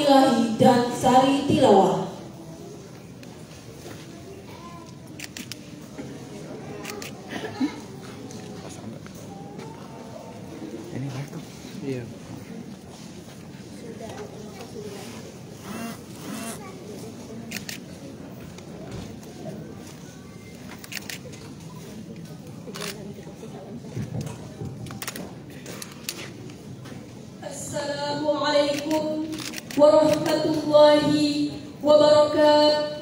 ilahi dan sari tilawah. Iya. Assalamualaikum warahmatullahi wabarakatuh.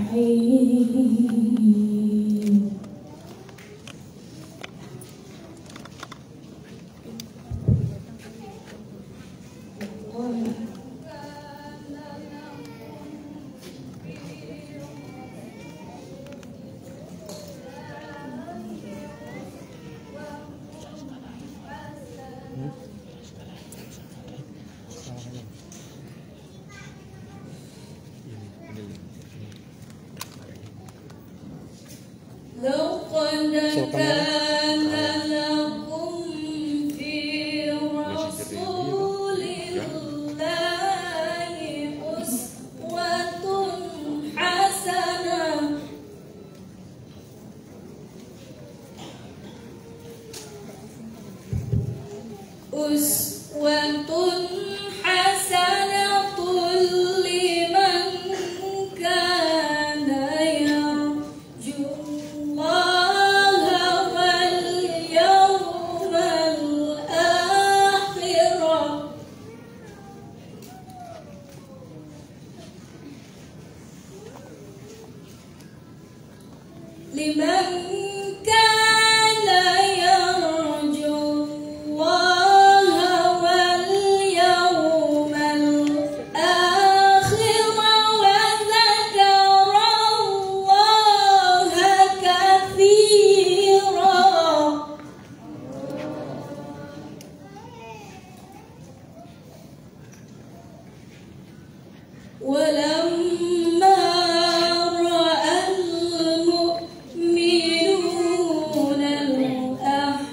Bismillahirrahmanirrahim. لقد كان لكم في رسول الله أسوة حسنة لمن كان يرجو الله واليوم الآخر لمن كان يرجو الله واليوم الآخر وذكر الله كثيرا ولما رأى المؤمنون الأحزاب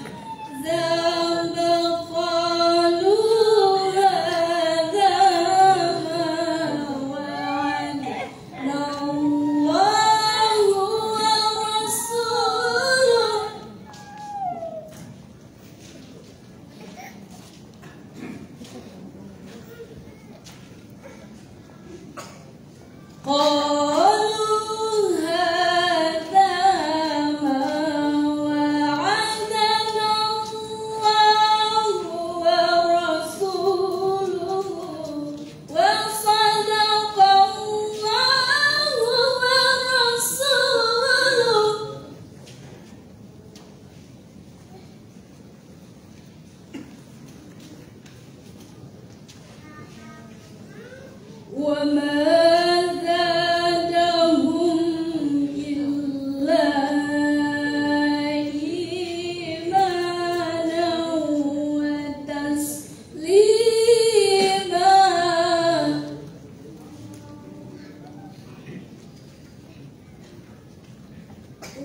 قالوا هذا ما وعدنا الله ورسوله قالوا هذا ما وعدنا الله ورسوله وصدق الله ورسوله وما زادهم إلا إيمانا وتسليما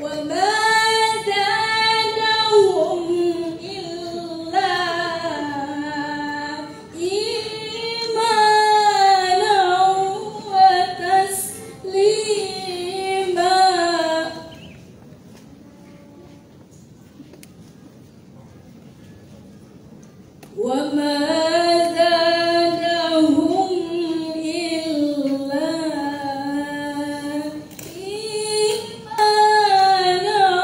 وما زادهم إلا إيمانا وتسليما وما زادهم إلا إيمانا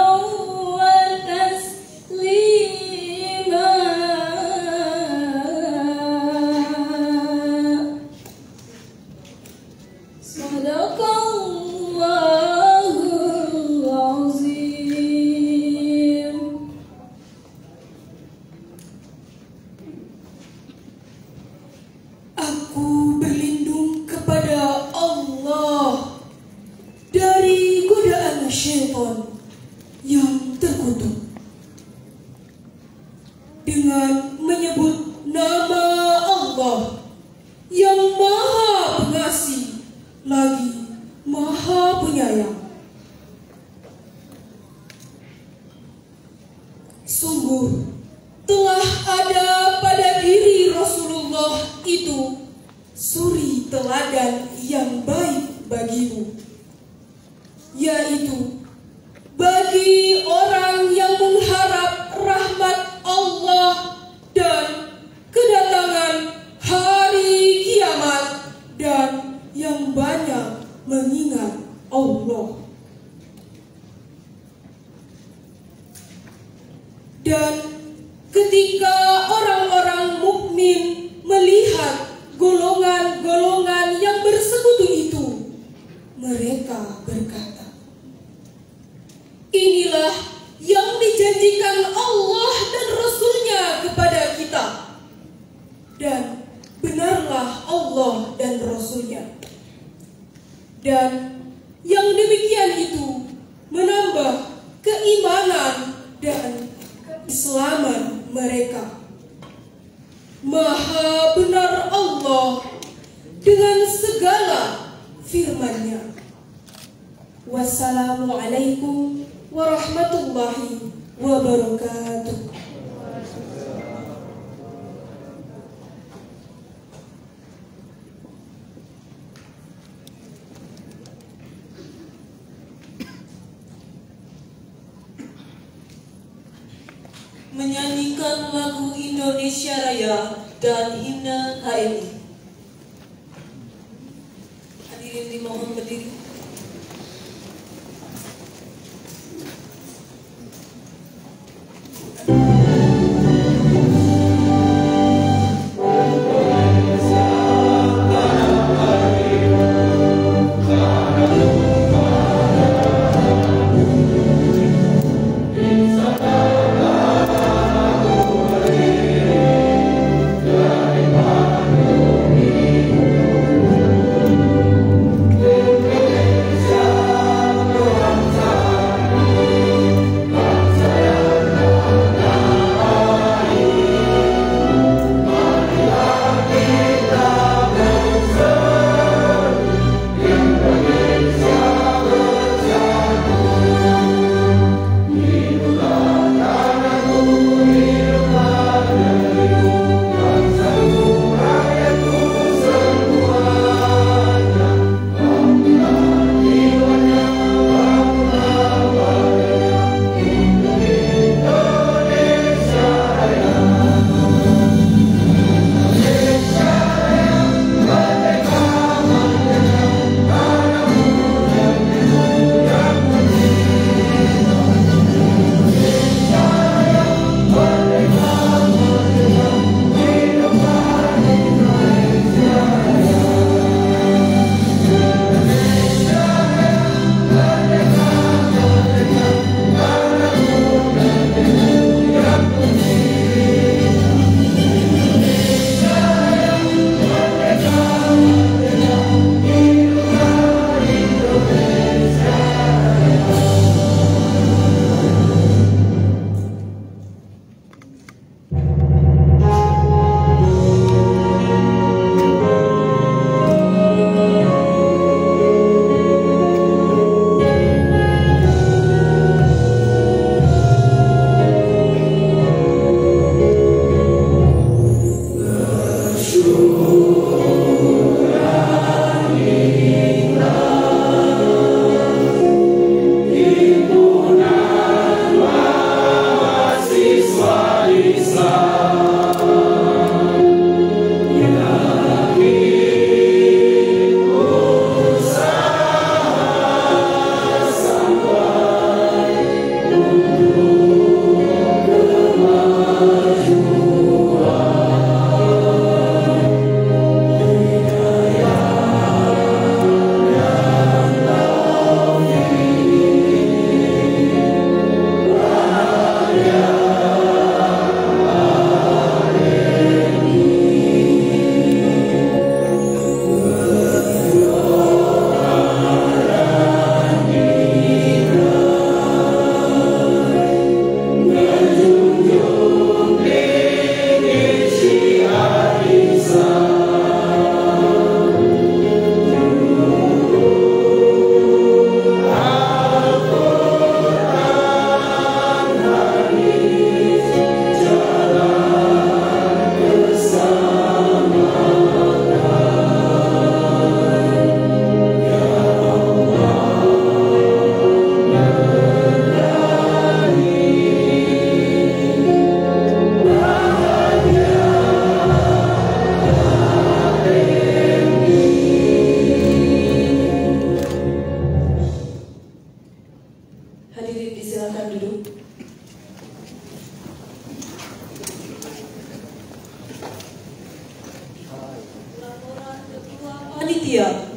yang terkutuk dengan menyebut nama Allah yang Maha Pengasih lagi Maha Penyayang. Sungguh telah ada pada diri Rasulullah itu suri teladan yang baik bagimu, yaitu bagi orang yang mengharap rahmat Allah dan kedatangan hari kiamat dan yang banyak mengingat Allah. Dan ketika orang-orang mukmin melihat golongan-golongan yang bersekutu itu, mereka berkata, inilah yang dijanjikan Allah dan Rasul-Nya kepada kita. Dan benarlah Allah dan Rasul-Nya. Dan yang demikian itu menambah keimanan dan keislaman mereka. Maha benar Allah dengan segala firman-Nya. Wassalamualaikum warahmatullahi wabarakatuh. Menyanyikan lagu Indonesia Raya dan himne HNI. Hadirin dimohon berdiri. Amin. Silakan duduk. Laporan Ketua Panitia.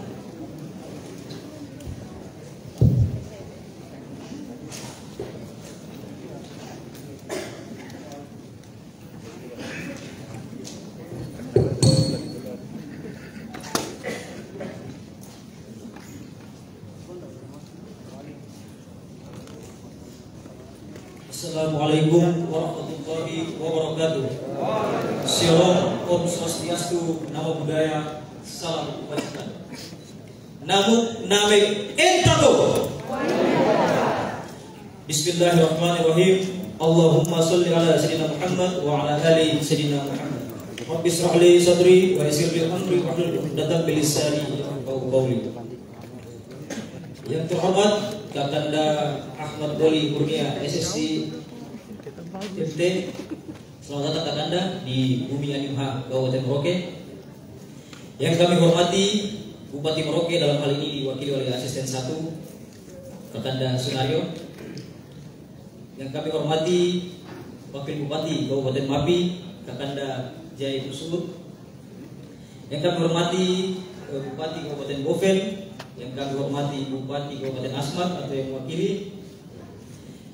Assalamualaikum warahmatullahi wabarakatuh. Shalom, Om Swastiastu, Namo Buddhaya, Salam Kebajikan. Namo Name Entato. Bismillahirrahmanirrahim. Allahumma sholli ala sayyidina Muhammad wa ala ali sayyidina Muhammad. Rabbi shrah li sadri wa yassir li amri wahlul 'uqdatam min lisani yafqahu qawli. Yang terhormat Kakanda Ahmad Doli Kurnia SSC MT, selamat datang Kakanda di Bumi Animha Kabupaten Merauke. Yang kami hormati Bupati Merauke, dalam hal ini diwakili oleh Asisten 1 Kakanda Sunario. Yang kami hormati Wakil Bupati Kabupaten Mapi Kakanda Jai Kusubut. Yang kami hormati Bupati Kabupaten Boven. Yang kami hormati Bupati Kabupaten Asmat atau yang mewakili.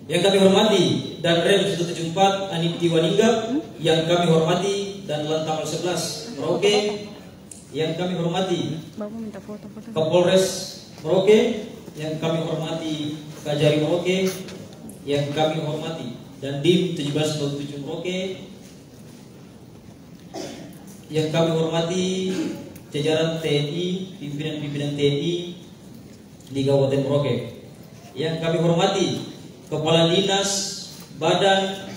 Yang kami hormati dan Rem 174 Anip Tiwaningga. Yang kami hormati dan Lantamal 11 Merauke. Yang kami hormati Kapolres Merauke. Yang kami hormati Kajari Merauke. Yang kami hormati dan Dim 1707 Merauke. Yang kami hormati jajaran TNI, pimpinan-pimpinan TNI di Kabupaten Merauke. Yang kami hormati Kepala Dinas, Badan,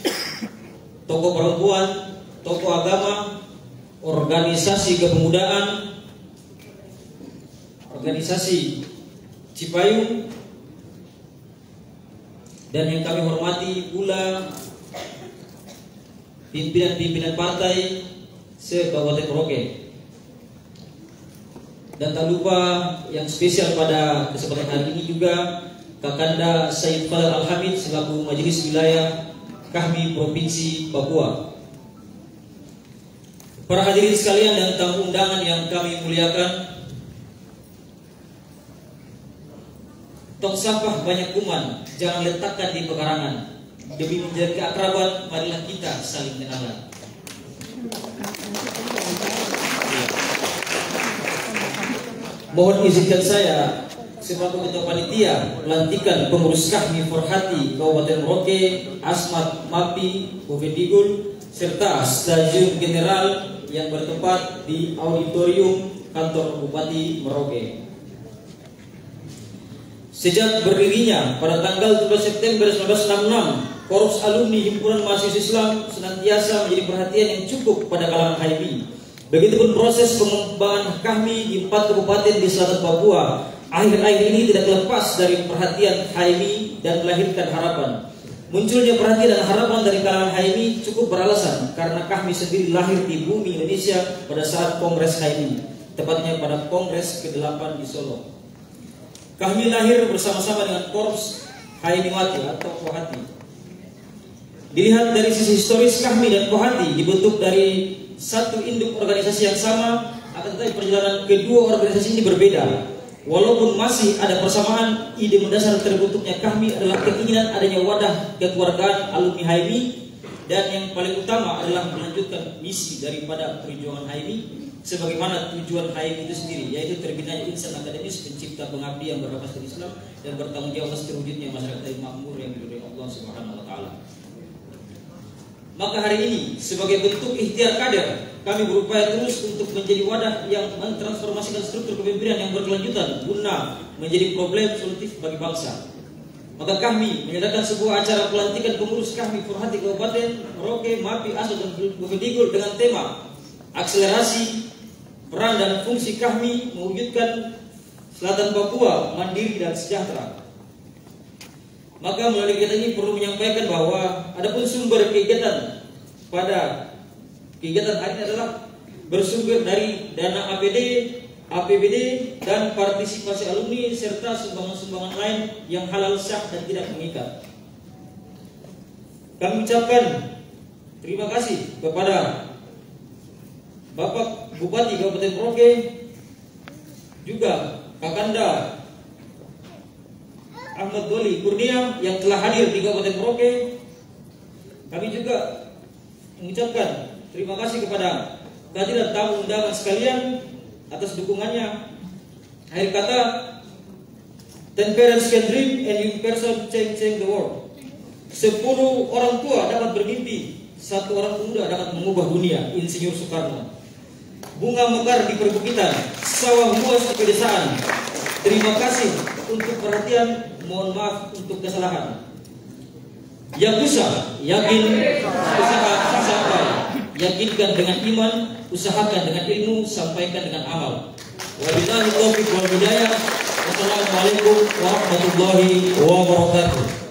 tokoh perempuan, tokoh agama, organisasi kepemudaan, organisasi Cipayung, dan yang kami hormati pula pimpinan-pimpinan partai se-Kabupaten Merauke. Dan tak lupa yang spesial pada kesempatan hari ini juga Kakanda Said Fadal Al-Hamid selaku Majelis Wilayah Kahmi Provinsi Papua. Para hadirin sekalian dan tamu undangan yang kami muliakan, tong sampah banyak kuman, jangan letakkan di pekarangan. Demi menjaga keakraban, marilah kita saling kenalan. Mohon izinkan saya sebagai Ketua Panitia pelantikan pengurus Kahmi Forhati Kabupaten Merauke, Asmat, Mapi, Bovendigul, serta Stasiun General yang bertempat di auditorium kantor Bupati Merauke. Sejak berdirinya pada tanggal 12 September 1966, Korps Alumni Himpunan Mahasiswa Islam senantiasa menjadi perhatian yang cukup pada kalangan HMI. Begitupun proses pengembangan Kahmi di 4 kabupaten di selatan Papua akhir-akhir ini tidak lepas dari perhatian HMI dan melahirkan harapan. Munculnya perhatian dan harapan dari kalangan HMI cukup beralasan karena Kahmi sendiri lahir di bumi Indonesia pada saat Kongres HMI, tepatnya pada Kongres ke-8 di Solo. Kahmi lahir bersama-sama dengan Korps HMI Mati atau Kohati. Dilihat dari sisi historis, Kahmi dan Kohati dibentuk dari satu induk organisasi yang sama, akan tetapi perjalanan kedua organisasi ini berbeda. Walaupun masih ada persamaan, ide mendasar terbentuknya Kahmi adalah keinginan adanya wadah kekeluargaan alumni HMI, dan yang paling utama adalah melanjutkan misi daripada perjuangan HMI sebagaimana tujuan HMI itu sendiri, yaitu terbinanya insan akademis, pencipta pengabdi yang berasaskan Islam dan bertanggung jawab atas terwujudnya masyarakat yang makmur yang diridhoi Allah Subhanahu wa taala. Maka hari ini sebagai bentuk ikhtiar kader, kami berupaya terus untuk menjadi wadah yang mentransformasikan struktur kepemimpinan yang berkelanjutan guna menjadi problem solutif bagi bangsa. Maka kami menyediakan sebuah acara pelantikan pengurus Kahmi Forhati Kabupaten Merauke, Mapi, Asmat, dan Bovendigul dengan tema akselerasi peran dan fungsi Kahmi mewujudkan Selatan Papua mandiri dan sejahtera. Maka melalui kegiatan ini perlu menyampaikan bahwa adapun sumber kegiatan pada kegiatan hari ini adalah bersumber dari dana APD, APBD, dan partisipasi alumni serta sumbangan-sumbangan lain yang halal, sah, dan tidak mengikat. kami ucapkan terima kasih kepada Bapak Bupati Kabupaten Merauke, juga Kakanda Ahmad Doli Kurnia yang telah hadir di Kabupaten Merauke. Kami juga mengucapkan terima kasih kepada kehadiran tamu undangan sekalian atas dukungannya. Akhir kata, 10 parents can dream and young person change the world. 10 orang tua dapat bermimpi, 1 orang muda dapat mengubah dunia. Insinyur Soekarno. Bunga mekar di perbukitan, sawah luas di pedesaan. Terima kasih untuk perhatian, mohon maaf untuk kesalahan. Yang bisa, yakin, usaha sampai. Yakinkan dengan iman, usahakan dengan ilmu, sampaikan dengan amal. Wabillahi taufiq wal hidayah. Wassalamualaikum warahmatullahi wabarakatuh.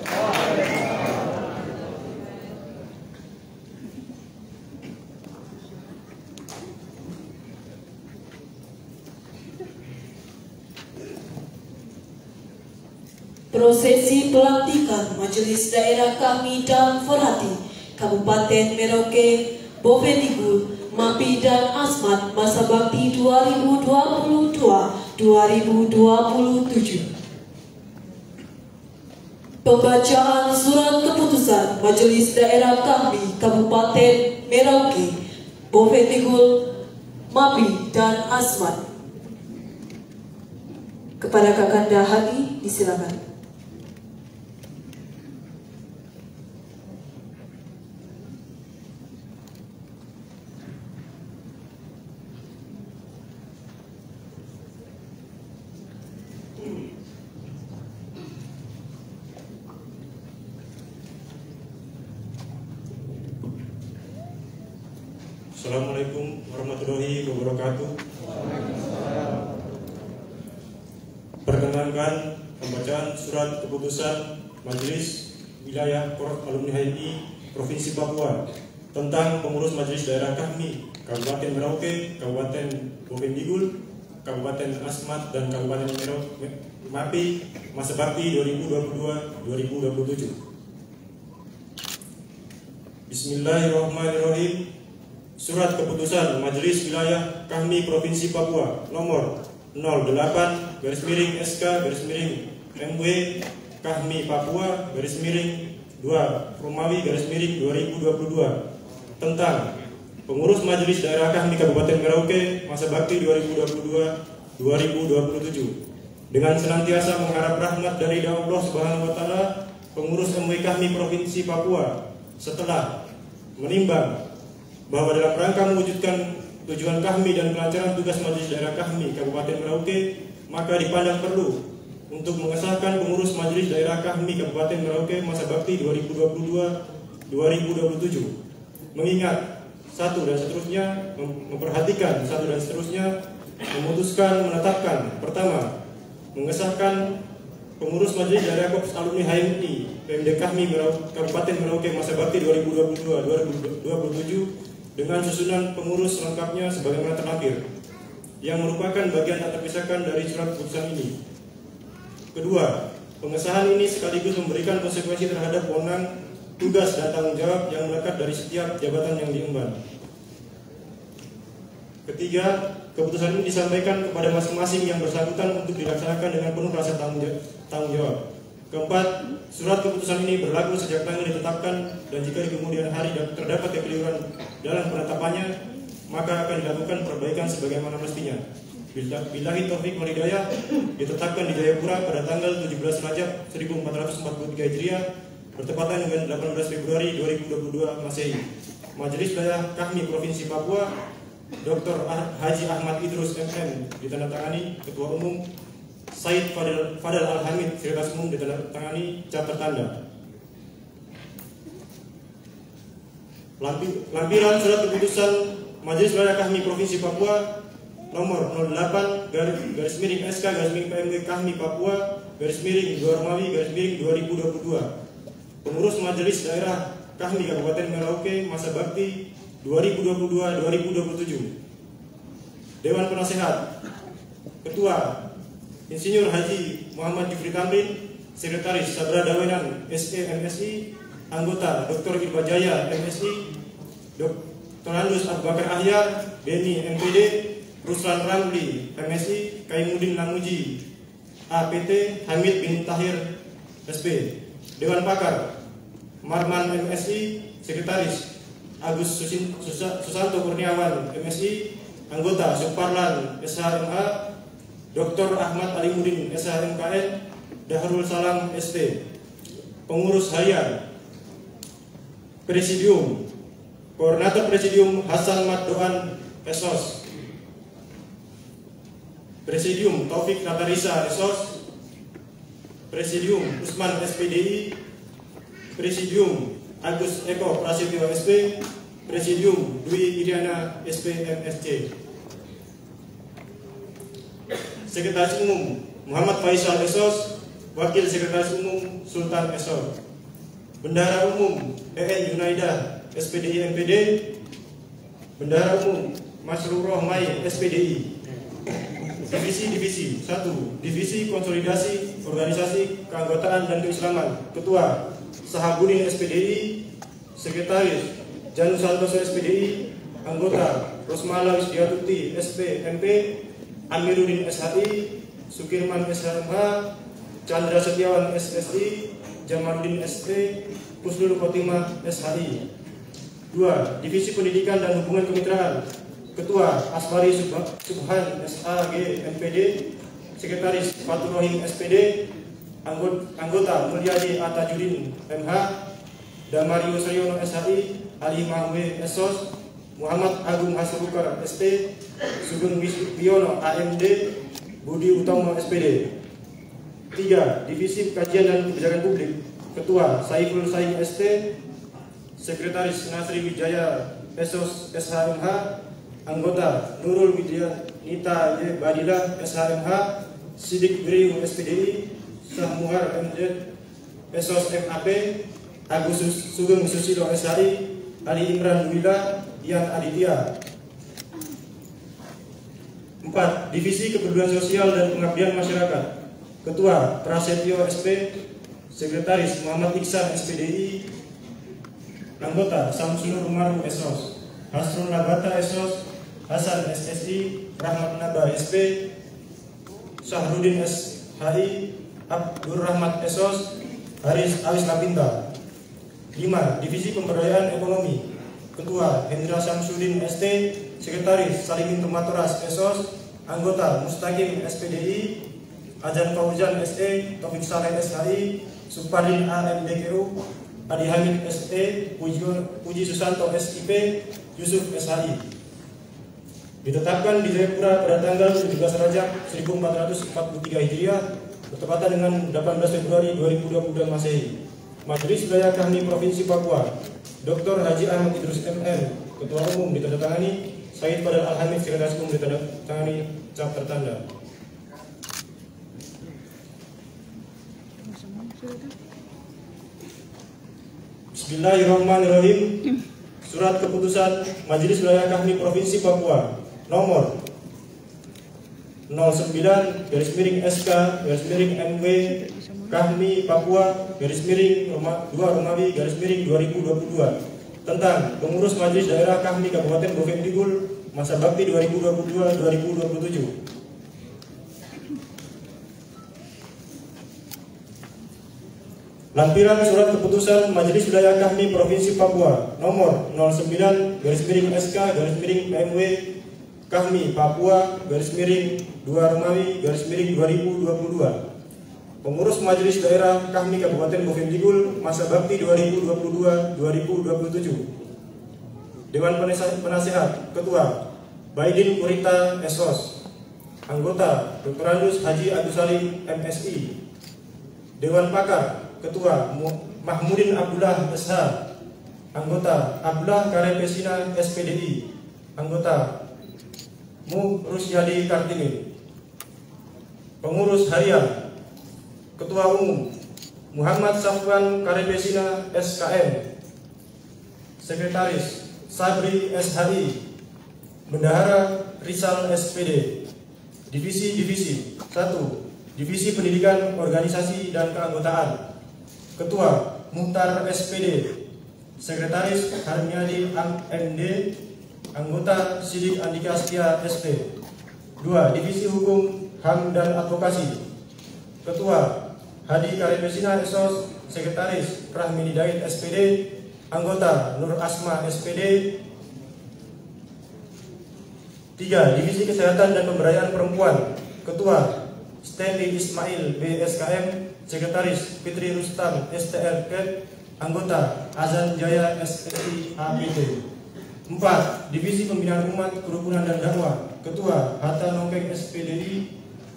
Prosesi pelantikan Majelis Daerah Kahmi dan Forhati Kabupaten Merauke, Bovendigul, MAPI dan Asmat masa bakti 2022-2027. Pembacaan surat keputusan Majelis Daerah Kahmi Kabupaten Merauke, Bovendigul, MAPI dan Asmat. Kepada Kakanda Hadi disilakan. Assalamualaikum warahmatullahi wabarakatuh. Perkenankan pembacaan surat keputusan Majelis Wilayah Korps Alumni HMI Provinsi Papua tentang pengurus Majelis Daerah Kahmi Kabupaten Merauke, Kabupaten Bovendigul, Kabupaten Asmat dan Kabupaten Merauke MAPI masa bakti 2022-2027. Bismillahirrahmanirrahim. Surat keputusan Majelis Wilayah Kahmi Provinsi Papua nomor 08-SK-MW Kahmi Papua _2 Romawi _2022 tentang pengurus Majelis Daerah Kahmi Kabupaten Merauke masa bakti 2022-2027. Dengan senantiasa mengharap rahmat dari Allah Subhanahu wa taala, pengurus MW Kahmi Provinsi Papua setelah menimbang bahwa dalam rangka mewujudkan tujuan Kahmi dan kelancaran tugas Majelis Daerah Kahmi Kabupaten Merauke, maka dipandang perlu untuk mengesahkan pengurus Majelis Daerah Kahmi Kabupaten Merauke masa bakti 2022-2027. Mengingat satu dan seterusnya, memperhatikan satu dan seterusnya, memutuskan menetapkan pertama, mengesahkan pengurus Majelis Daerah Korps Alumni HMI PMD Kahmi Kabupaten Merauke masa bakti 2022-2027 dengan susunan pengurus lengkapnya sebagaimana terlampir, yang merupakan bagian tak terpisahkan dari surat keputusan ini. Kedua, pengesahan ini sekaligus memberikan konsekuensi terhadap wewenang, tugas dan tanggung jawab yang melekat dari setiap jabatan yang diemban. Ketiga, keputusan ini disampaikan kepada masing-masing yang bersangkutan untuk dilaksanakan dengan penuh rasa tanggung jawab. Keempat, surat keputusan ini berlaku sejak tanggal ditetapkan, dan jika di kemudian hari terdapat kekeliruan dalam penetapannya, maka akan dilakukan perbaikan sebagaimana mestinya. Billahi taufiq wal hidayah. Ditetapkan di Jayapura pada tanggal 17 Rajab 1443 Hijriah bertepatan dengan 18 Februari 2022 Masehi. Majelis Daerah Kahmi Provinsi Papua Dr. Haji Ahmad Idrus MM ditandatangani Ketua Umum, Said Fadal Al-Hamid Sekretaris Umum ditandatangani cap tertanda. Lampiran surat keputusan Majelis Daerah Kahmi Provinsi Papua nomor 08-SK-PMW Kahmi Papua _2 Romawi _2022. Pengurus Majelis Daerah Kahmi Kabupaten Merauke masa bakti 2022-2027. Dewan Penasehat. Ketua Insinyur Haji Muhammad Jufri Tamrin, Sekretaris Sabra Dawenan SE MSI, Anggota Dr. Ibajaya MSI, Dr. Andus Abu Bakar Ahyar, Beni MPD, Ruslan Ramli MSI, Kaimudin Namuji APT, Hamid bin Tahir SB. Dewan Pakar Marman MSI, Sekretaris Agus Susanto Kurniawan MSI, Anggota Suparlan SHMH, Dr. Ahmad Alimudin SHMKN, Dahrul Salam ST. Pengurus Harian Presidium, Koordinator Presidium Hasan Maddoan SOS. Presidium Taufik Natarisa SOS. Presidium Usman SPDI. Presidium Agus Eko Prasetyo SP. Presidium Dwi Iriana SPMSC. Sekretaris Umum Muhammad Faisal SOS. Wakil Sekretaris Umum Sultan SOS. Bendahara Umum EN Junaidah SPDI MPD. Bendahara Umum Masrur Rohmai SPDI. Divisi 1. Divisi Konsolidasi Organisasi Keanggotaan dan Keislaman. Ketua Sahabudin SPDI. Sekretaris Janus Santoso SPDI. Anggota Rosmala Wisdiatuti SP MP. Amiruddin SHI. Sukirman SHMH. Chandra Setiawan SSI. Jamaluddin SP. Kusnul Khotimah SHI. 2. Divisi Pendidikan dan Hubungan Kemitraan. Ketua Aswari Subhan SAG MPD. Sekretaris Fatur Rohim SPD. Anggota Mulyadi Atajudin MH. Damario Saryono SHI. Ali Mahwe SOS. Muhammad Agung Hasbukar ST. Sugeng Wiono AMD. Budi Utomo SPD. 3. Divisi Kajian dan Kebijakan Publik. Ketua Saiful Said ST. Sekretaris Nasri Wijaya SOS SHMH. Anggota Nurul Widyanita Y Badila SHMH. Sidik Beriu SPDI. Sahmuhar MZ SOS MAP. Agus Sugeng Susilo SHI. Ali Imran Wila Dian Aditya. 4. Divisi Kepedulian Sosial dan Pengabdian Masyarakat. Ketua Prasetyo SP. Sekretaris Muhammad Iksan SPDI. Anggota Samsul Umaru SOS. Hasrul Nabata SOS. Hasan SSI. Rahmat Naba SP. Syahrudin SHI. Abdur Rahmat SOS. Haris Alis Lapinta. 5. Divisi Pemberdayaan Ekonomi. Ketua Hendra Samsudin ST. Sekretaris Salimin Tumatoras SOS. Anggota Mustaqim SPDI. Ajan Fauzan SE. Taufik Saleh SHI. Supadin AMDKU. Adi Hamid SE. Puji Susanto SIP. Yusuf SHI. Ditetapkan di Jayapura pada tanggal 17 Rajab 1443 Hijriah bertepatan dengan 18 Februari 2022 Masehi. Majelis Wilayah Kahmi Provinsi Papua, Dr. Haji Ahmad Idrus MM, Ketua Umum ditandatangani, Said Fadal Al-Hamid, Sekretaris Umum ditandatangani cap tertanda. Bismillahirrahmanirrahim. Surat Keputusan Majelis Wilayah Kahmi Provinsi Papua nomor 09/SK/MW Kahmi Papua /2 Romawi /2022 tentang pengurus Majelis Daerah Kahmi Kabupaten Bovendigul masa bakti 2022-2027. Lampiran Surat Keputusan Majelis Wilayah Kahmi Provinsi Papua nomor 09/SK/MW Kahmi Papua /2 Romawi /2022. Pengurus Majelis Daerah Kahmi Kabupaten Bovendigul masa bakti 2022-2027. Dewan Penasehat Ketua Baidin Purita SOS. Anggota Dr. Andus Haji Agus Salim MSI. Dewan Pakar Ketua Mahmudin Abdullah SH. Anggota Abdullah Karepesina SPDI. Anggota Mu Rusyadi Kartini. Pengurus Harian Ketua Umum Muhammad Safwan Karepesina SKM. Sekretaris Sabri SHI. Bendahara Rizal SPD. Divisi 1. Divisi Pendidikan Organisasi dan Keanggotaan. Ketua Muhtar SPD, Sekretaris Harmiadi MD, Anggota Sidik Andika Setia SP. 2. Divisi Hukum, HAM dan Advokasi. Ketua Hadi Karim Mesina SOS, Sekretaris Rahmi Hidayat SPD, Anggota Nur Asma SPD. 3. Divisi Kesehatan dan Pemberdayaan Perempuan. Ketua Stanley Ismail BSKM, Sekretaris Fitri Rustam STL KED, Anggota Azan Jaya SSI ABT. 4. Divisi Pembinaan Umat, Kerukunan dan Dakwah. Ketua Hatta Nongkeng SPDI,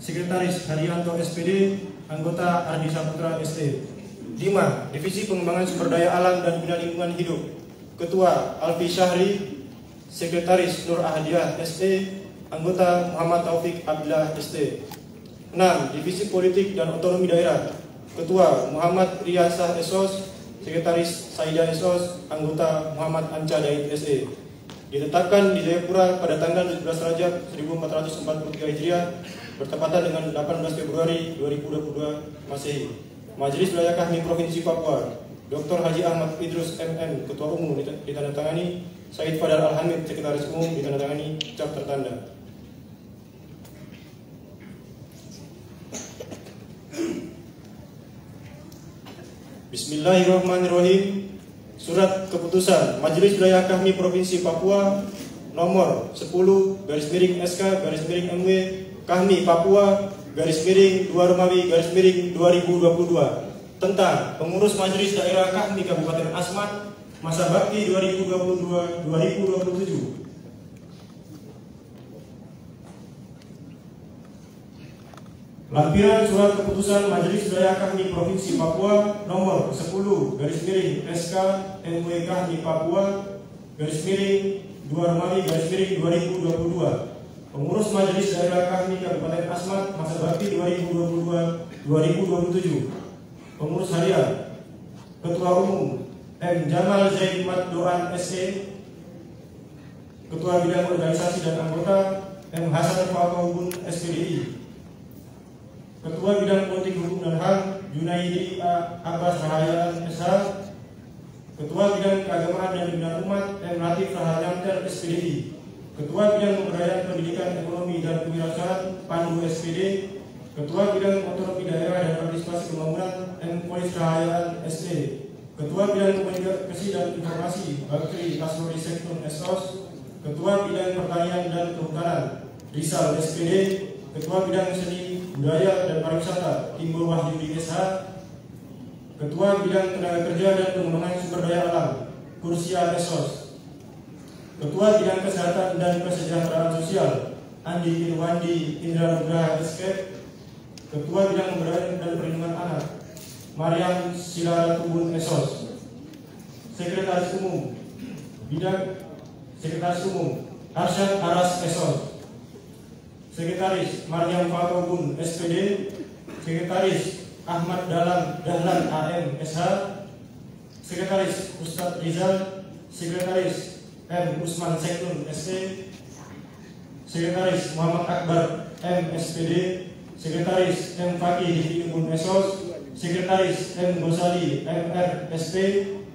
Sekretaris Haryanto SPD, Anggota Ardi Saputra ST. 5. Divisi Pengembangan Sumber Daya Alam dan Bina Lingkungan Hidup. Ketua Alfi Syahri, Sekretaris Nur Ahdiah ST, Anggota Muhammad Taufik Abdillah ST. 6. Divisi Politik dan Otonomi Daerah. Ketua Muhammad Riyasah SOS, Sekretaris Saida SOS, Anggota Muhammad Anca Daid SE. Ditetapkan di Jayapura pada tanggal 17 Rajab 1443 Hijriah bertepatan dengan 18 Februari 2022 Masehi. Majelis Wilayah Kahmi Provinsi Papua, Dr. Haji Ahmad Idrus MM, Ketua Umum ditandatangani, Said Fadal Alhamid, Sekretaris Umum ditandatangani, cap tertanda. Bismillahirrahmanirrahim. Surat Keputusan Majelis Wilayah Kahmi Provinsi Papua nomor 10/SK/MW Kahmi Papua /2 Romawi /2022 tentang pengurus Majelis Daerah Kahmi Kabupaten Asmat masa bakti 2022-2027. Lampiran Surat Keputusan Majelis Wilayah Kahmi Provinsi Papua nomor 10/SK/MW Kahmi Papua /2 Romawi /2022. Pengurus Majelis Daerah Kahmi Kabupaten Asmat masa bakti 2022-2027. Pengurus Harian. Ketua Umum M. Jamal Zaid Maddoan SE. Ketua Bidang Organisasi dan Anggota M. Hasan Fakahubun SPDI. Ketua Bidang Politik Hukum dan HAM Junaidi Abbas Rahayaan SH. Ketua Bidang Keagamaan dan Pembinaan Umat M. Latif Rahayantel SPDI. Ketua Bidang Pemberdayaan Pendidikan Ekonomi dan Kewirausahaan Pandu SPD. Ketua Bidang Otonomi Daerah dan Partisipasi Pembangunan M. Polis Rahayaan SE. Ketua Bidang Komunikasi dan Informasi Bakri Kasuri Sektor SOS. Ketua Bidang Pertanian dan Kehutanan Rizal SPD. Ketua Bidang Seni Budaya dan Pariwisata Timbul Wahyudi SH. Ketua Bidang Tenaga Kerja dan Pengembangan Sumber Daya Alam Kursia SOS. Ketua Bidang Kesehatan dan Kesejahteraan Sosial Andi Irwandi Indra Nugraha SK. Ketua Bidang Pemberdayaan dan Perlindungan Anak Mariam Silaratubun SOS. Sekretaris Umum Arsyad Aras SOS. Sekretaris Maryam Fakahubun SPD. Sekretaris Ahmad Dahlan AM SH. Sekretaris Ustadz Rizal. Sekretaris M. Usman Sektun SC. Sekretaris Muhammad Akbar M. SPD. Sekretaris M. Fakih Hidibun SOS. Sekretaris M. Gosali MR SP.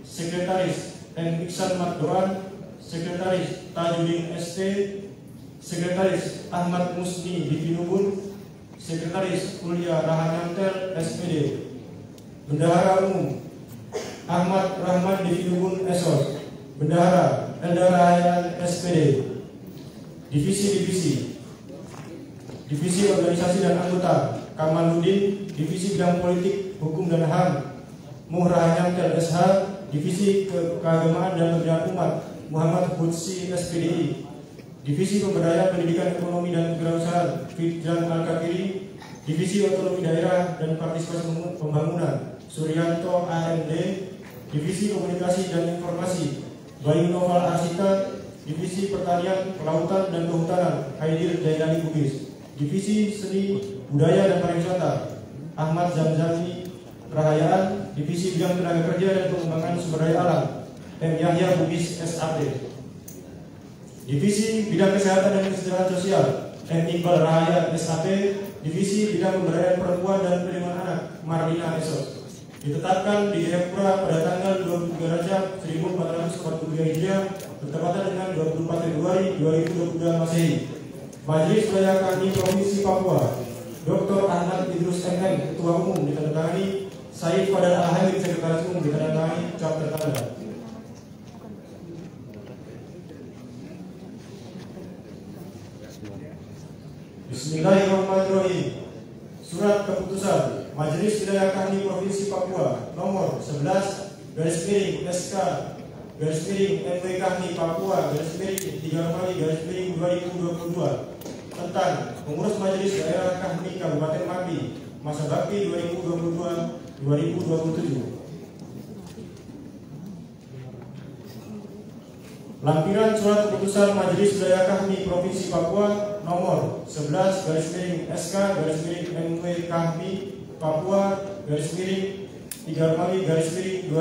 Sekretaris M. Iksan Maddoan. Sekretaris Tajudin ST. Sekretaris Ahmad Musni Divinubun. Sekretaris Kuliah Rahanyantel SPD. Bendahara Umum Ahmad Rahman Divinubun SOS. Bendahara Eldar Rahayan SPD. Divisi Organisasi dan Anggota Kamaludin. Divisi Bidang Politik Hukum dan HAM Muh Rahanyantel SH. Divisi Keagamaan dan Pembinaan Umat Muhammad Hudsi SPDI. Divisi Pemberdayaan Pendidikan Ekonomi dan Kewirausahaan Fitran Al-Kakiri. Divisi Otonomi Daerah dan Partisipasi Pembangunan Suryanto AMD. Divisi Komunikasi dan Informasi Bayu Noval Arsita. Divisi Pertanian, Kelautan dan Kehutanan Haidir Jailani Bugis. Divisi Seni, Budaya dan Pariwisata Ahmad Zamzami Rahayaan. Divisi Bidang Tenaga Kerja dan Pengembangan Sumber Daya Alam M. Yahya Bugis SAP. Divisi Bidang Kesehatan dan Kesejahteraan Sosial M. Iqbal Rahayaan SAP. Divisi Bidang Pemberdayaan Perempuan dan Perlindungan Anak Marlina SOS. ditetapkan di Jayapura pada tanggal 23 Rajab 1443 Hijriah bertepatan dengan 24 Februari 2022 Masehi. Majelis Wilayah KMI Provinsi Papua, Dr. Ahmad Idrus MM, Ketua Umum ditandatangani, Said Fadal Al-Hamid, Sekretaris Umum ditandatangani, cap tertanda. Bismillahirrahmanirrahim. Surat keputusan Majelis Wilayah KMI Provinsi Papua nomor 11 /SK /MW KMI Papua /3/2022 tentang pengurus Majelis Daerah KMI Kabupaten Mapi masa bakti 2022-2027. Lampiran Surat Keputusan Majelis Wilayah KMI Provinsi Papua nomor 11 /SK /MW KMI Papua /3/2022.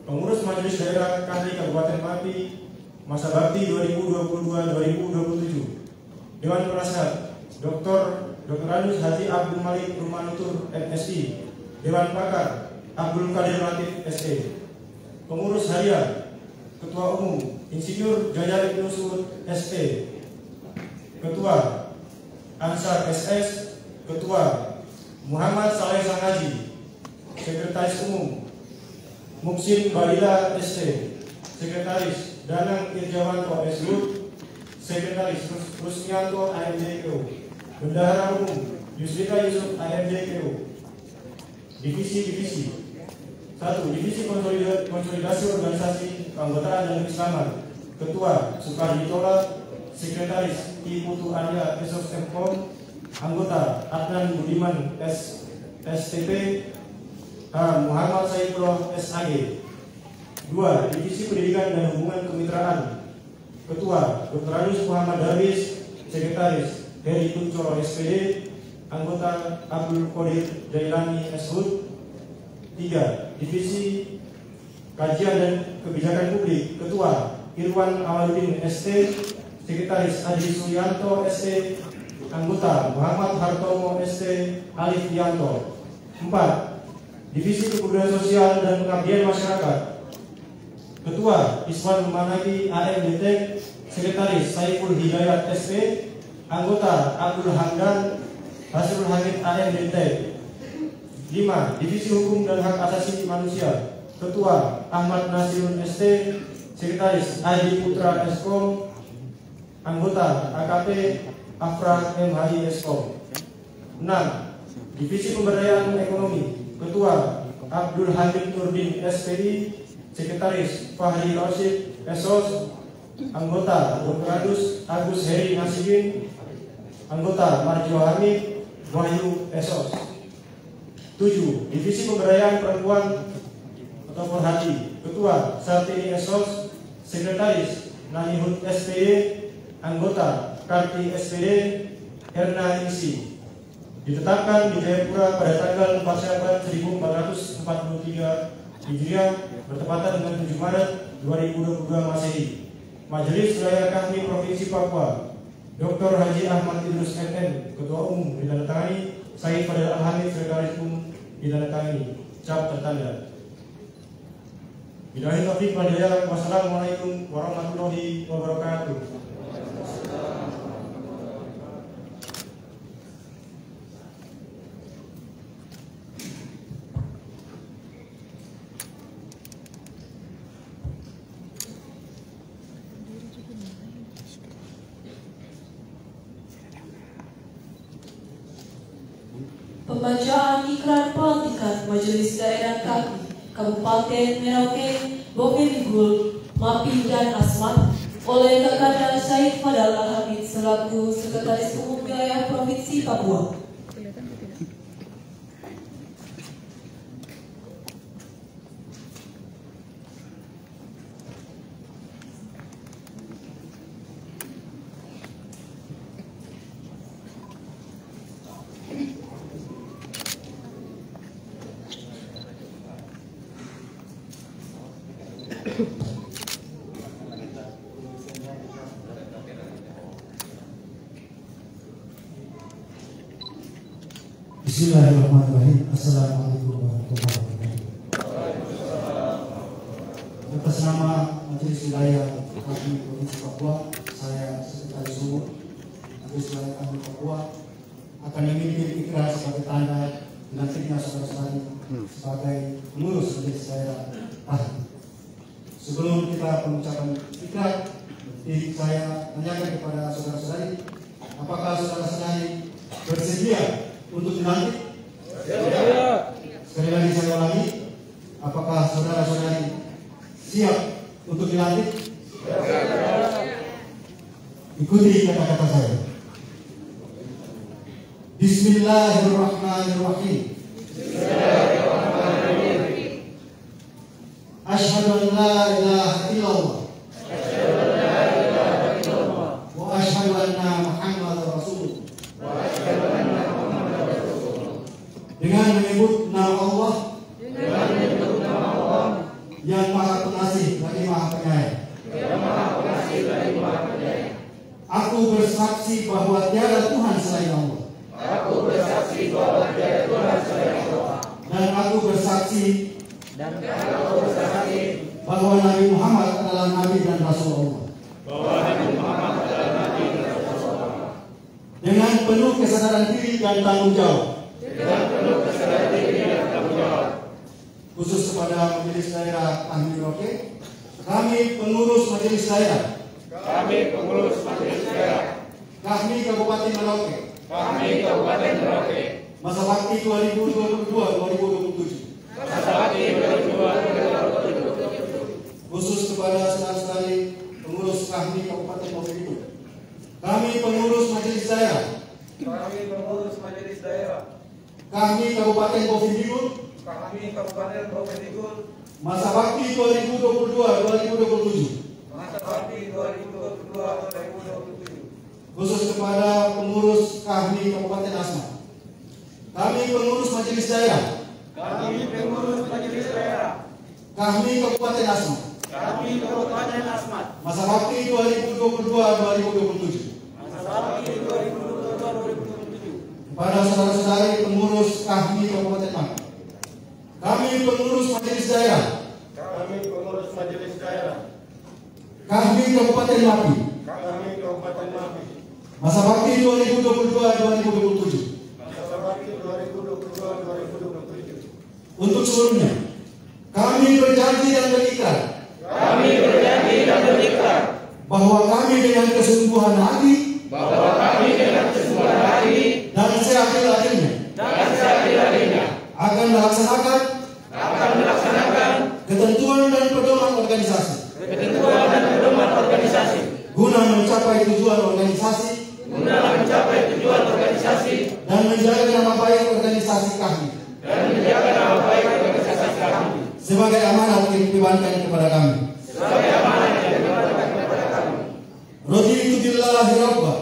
Pengurus Majelis Daerah KMI Kabupaten Mapi masa bakti 2022-2027. Dewan Penasehat Dr. Anus Haji Abdul Malik Rumanutur MSI. Dewan Pakar Abdul Qadir Latif SE. Pengurus Harian Ketua Umum Insinyur Jaya Ibnu Suud SE. Ketua Ansar SS. Ketua Muhammad Saleh Sangaji. Sekretaris Umum Muksin Balila ST. Sekretaris Danang Irjawanto SU. Sekretaris Rusmianto AMDKU. Bendahara Umum Yusrika Yusuf AMDKU. Divisi 1. Divisi Konsolidasi Organisasi Keanggotaan dan Keislaman. Ketua Sukardi Tola. Sekretaris Iputu Anda Esos Mkom. Anggota Adnan Budiman STP. Muhammad Saifullah SAG. 2. Divisi Pendidikan dan Hubungan Kemitraan. Ketua Dr. Anus Muhammad Darwis. Sekretaris Heri Kuncoro SPD. Anggota Abdul Qadir Jailani SHUD. 3. Divisi Kajian dan Kebijakan Publik. Ketua Irwan Awaludin ST. Sekretaris Adi Suyanto ST. Anggota Muhammad Hartomo ST Alif Yanto. 4. Divisi Kebudayaan Sosial dan Pengabdian Masyarakat. Ketua Iswan Managi AMDT. Sekretaris Saiful Hidayat SP. Anggota Abdul Hamdan Hasrul Hamid AMDT. 5. Divisi Hukum dan Hak Asasi Manusia. Ketua Ahmad Nasirun ST. Sekretaris Adi Putra Eskom. Anggota AKP Afra MHI Eskom. 6. Divisi Pemberdayaan Ekonomi. Ketua Abdul Hamid Nurdin SPI. Sekretaris Fahri Rosyid Esos. Anggota Dr. Agus Heri Nasibin. Anggota Marjo Hamid Wahyu Esos. 7. Divisi Pemberdayaan Perempuan atau Perhati. Ketua Sartini Esos. Sekretaris Nanihut SPY. Anggota Karti SPD Herna Ningsi. Ditetapkan di Jayapura pada tanggal 4 Syaban 1443 Hijriah bertepatan dengan 7 Maret 2022 Masehi. Majelis Wilayah KMI Provinsi Papua Dr. Haji Ahmad Idrus MM, Ketua Umum ditandatangani, Said Fadal Al-Hamid, Sekretaris Umum ditandatangani, cap tertanda. Billahi taufiq wal hidayah. Wassalamualaikum warahmatullahi wabarakatuh. Pembacaan ikrar pelantikan Majelis Daerah KMI Kabupaten Merauke, Bovendigul, Mapi dan Asmat oleh Kakanda Said Fadal Al-Hamid selaku Sekretaris Umum Wilayah Provinsi Papua. Bismillahirrahmanirrahim. Assalamualaikum warahmatullahi wabarakatuh. warahmatullahi wabarakatuh. Atas nama Majelis Wilayah Kami Provinsi Papua, saya Sekretaris Umum Majelis Wilayah Kami Papua akan memimpin ikrar sebagai tanda dilantiknya saudara-saudari sebagai pengurus Majelis Daerah Kami. Sebelum kita pengucapan ikrar, saya tanyakan kepada saudara-saudari, apakah saudara-saudari bersedia untuk dilantik? Sekali lagi saya ulangi, apakah saudara-saudari siap untuk dilantik? Ikuti kata-kata saya. Bismillahirrahmanirrahim. Asyhadu an la ilaha illallah wa asyhadu anna Muhammadar Rasulullah. Dengan menyebut nama Allah yang Maha Pengasih lagi Maha Penyayang. Aku bersaksi bahwa tiada Tuhan selain Allah. Dan aku bersaksi bahwa Nabi Muhammad adalah Nabi dan Rasul Allah. Dengan penuh kesadaran diri dan tanggung jawab. Khusus kepada Majelis Daerah Kami Merauke, kami pengurus Majelis Daerah. Kami Kabupaten Merauke. Masa bakti 2022-2027. Khusus kepada saudara-saudari pengurus kami Kabupaten Bofenigul. Kami pengurus Majelis Daerah. Kami Kabupaten Bofenigul. Masa bakti 2022-2027. Khusus kepada pengurus kami Kabupaten Asmat. Kami pengurus Majelis Daerah. Kami Kabupaten Asmat. Masa bakti 2022-2027. Kepada saudara-saudari pengurus kami Kabupaten Mapi. Kami pengurus Majelis Daerah. Kami Kabupaten Mapi. Masa bakti 2022-2027. Untuk seluruhnya, kami berjanji dan berikrar bahwa kami dengan kesungguhan hati dan seadil-adilnya akan melaksanakan ketentuan dan pedoman organisasi guna mencapai tujuan organisasi dan menjaga nama baik organisasi kami sebagai amanat yang dibebankan kepada kami. Raditu billahi rabba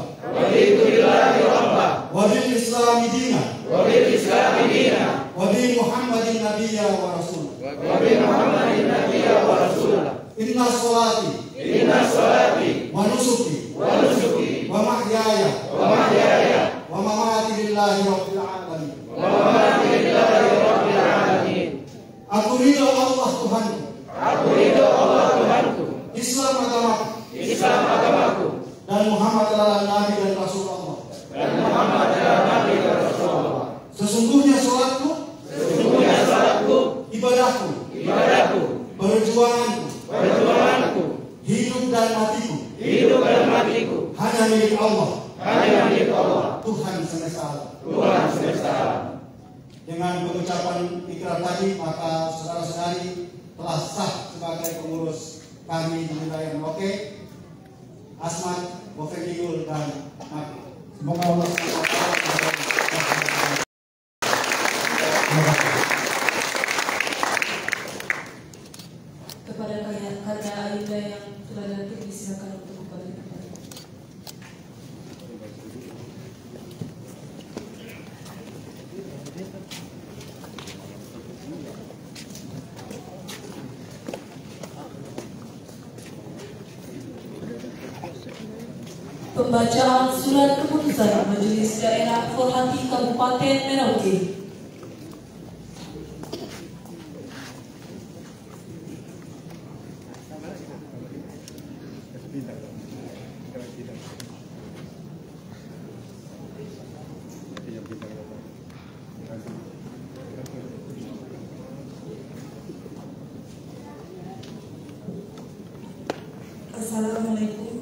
wa bil islami dina wa bi Muhammadin nabiyya wa rasulah. Inna salati wa nusuki wa mahyaya wa mamati lillahi rabbil alamin. Aku ridho Allah Tuhanku, Islam agamaku, dan Muhammad adalah Nabi dan Rasul Allah. Sesungguhnya salatku, ibadahku, perjuanganku, hidup dan matiku, hanya milik Allah, Tuhan semesta alam. Dengan pengucapan ikrar tadi, maka saudara-saudari telah sah sebagai pengurus kami di wilayah Merauke, Asmat, Bofenigul, dan Mapi. Semoga Allah kepada kalian karya Aida yang telah dilantik disilakan untuk kembali kepada. Pembacaan surat keputusan Majelis Daerah Forhati Kabupaten Merauke. Assalamualaikum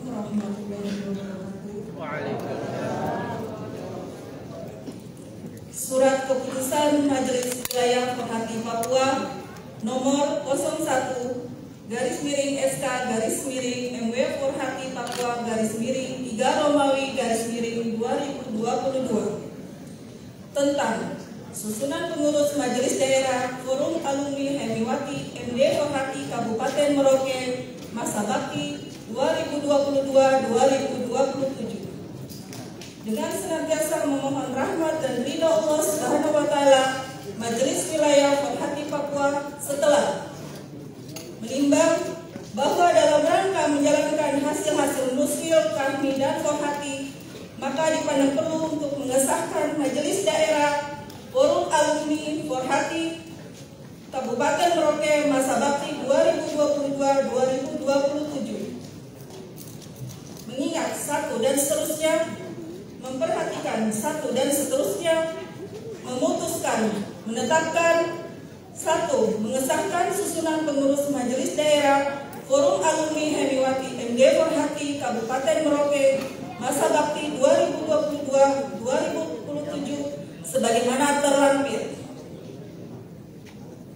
warahmatullahi wabarakatuh. Surat Keputusan Majelis Wilayah Perhati Papua nomor 01/SK/MW Perhati Papua /3 Romawi/2022 tentang susunan pengurus Majelis Daerah Forum Alumni Hemiwati MD Perhati Kabupaten Merauke masa bakti 2022-2027 dengan senantiasa memohon rahmat dan ridho Allah Subhanahu wa Ta'ala, Majelis Wilayah Perhati Papua setelah menimbang bahwa dalam rangka menjalankan hasil-hasil nusil kami dan Perhati, maka dipandang perlu untuk mengesahkan Majelis Daerah Forum Alumni Perhati Kabupaten Merauke masa bakti 2022-2027. Mengingat satu dan seterusnya, memperhatikan satu dan seterusnya, memutuskan, menetapkan satu, mengesahkan susunan pengurus Majelis Daerah Forum Alumni Hemiwati MD Perhati Kabupaten Merauke masa bakti 2022-2027 sebagaimana terlampir.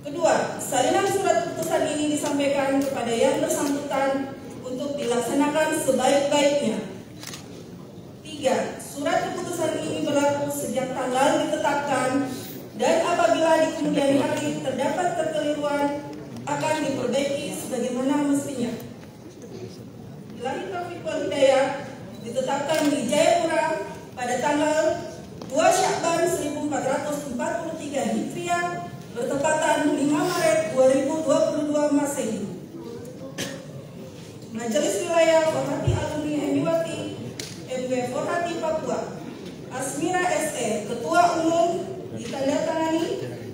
Kedua, salinan surat keputusan ini disampaikan kepada yang bersangkutan untuk dilaksanakan sebaik-baiknya. 3. Surat keputusan ini berlaku sejak tanggal ditetapkan dan apabila di kemudian hari terdapat kekeliruan akan diperbaiki sebagaimana mestinya. Billahi taufiq wal hidayah, ditetapkan di Jayapura pada tanggal 2 Syakban 1443 Hijriah bertepatan 5 Maret 2022 Masehi. Majelis Wilayah Perhati Alumni Hemiwati MW Perhati Papua Asmira SE Ketua Umum ditandatangani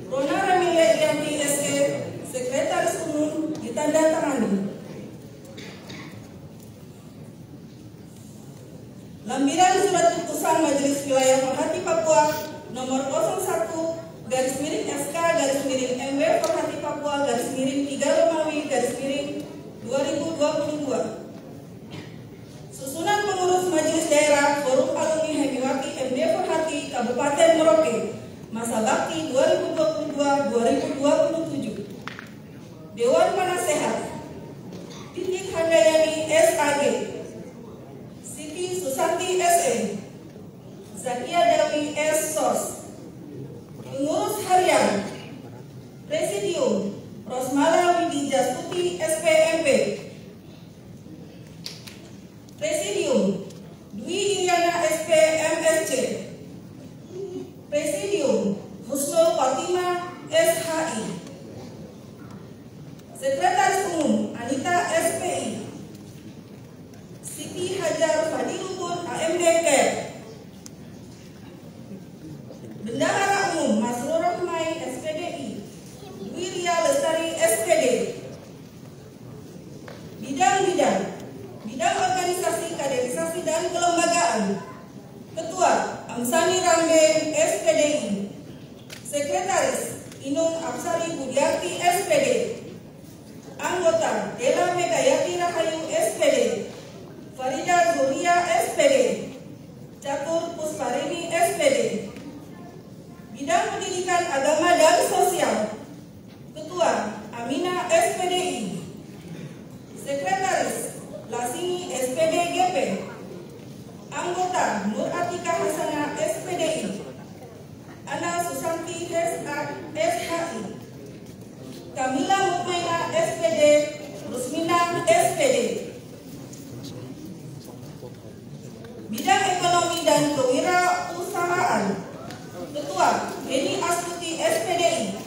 Rona Ramile Yanti SE Sekretaris Umum ditandatangani. Lampiran surat keputusan Majelis Wilayah Perhati Papua nomor 01/SK/MW Perhati Papua /3 Romawi /2022. Susunan pengurus Majelis Daerah Forum Alumni Hemiwati MD Perhati Kabupaten Merauke masa bakti 2022-2027. Dewan Penasehat Titik Handayani SAG, Siti Susanti SE, Zakia Dawi S. SOS. Pengurus Harian Presidium Rosmala Widijastuti SPMP. Presidium Dwi Iriana SP MSC. Presidium Husnul Fatimah SHI. Sekretaris Umum Anita SPI. Siti Hajar Fadilubun AMD Cap. Bendahara Umum Masrur Rahmai SPDI. Wirya Lestari SPD. Bidang organisasi, kaderisasi dan kelembagaan. Ketua Amsani Rambe SPDI. Sekretaris Inung Absari Budiarti SPD. Anggota Dela Megayati Rahayu SPD. Farida Zuria SPD. Catur Pusparini SPD. Bidang pendidikan agama dan sosial. Ketua Amina SPDI. Sekretaris Lasini SPD GP. Anggota Nur Atika Hasanah SPDI. Ana Susanti SHI. Kamila Mukmaina SPD. Rusmina SPD. Bidang ekonomi dan kewirausahaan. Ketua Eni Astuti SPDI.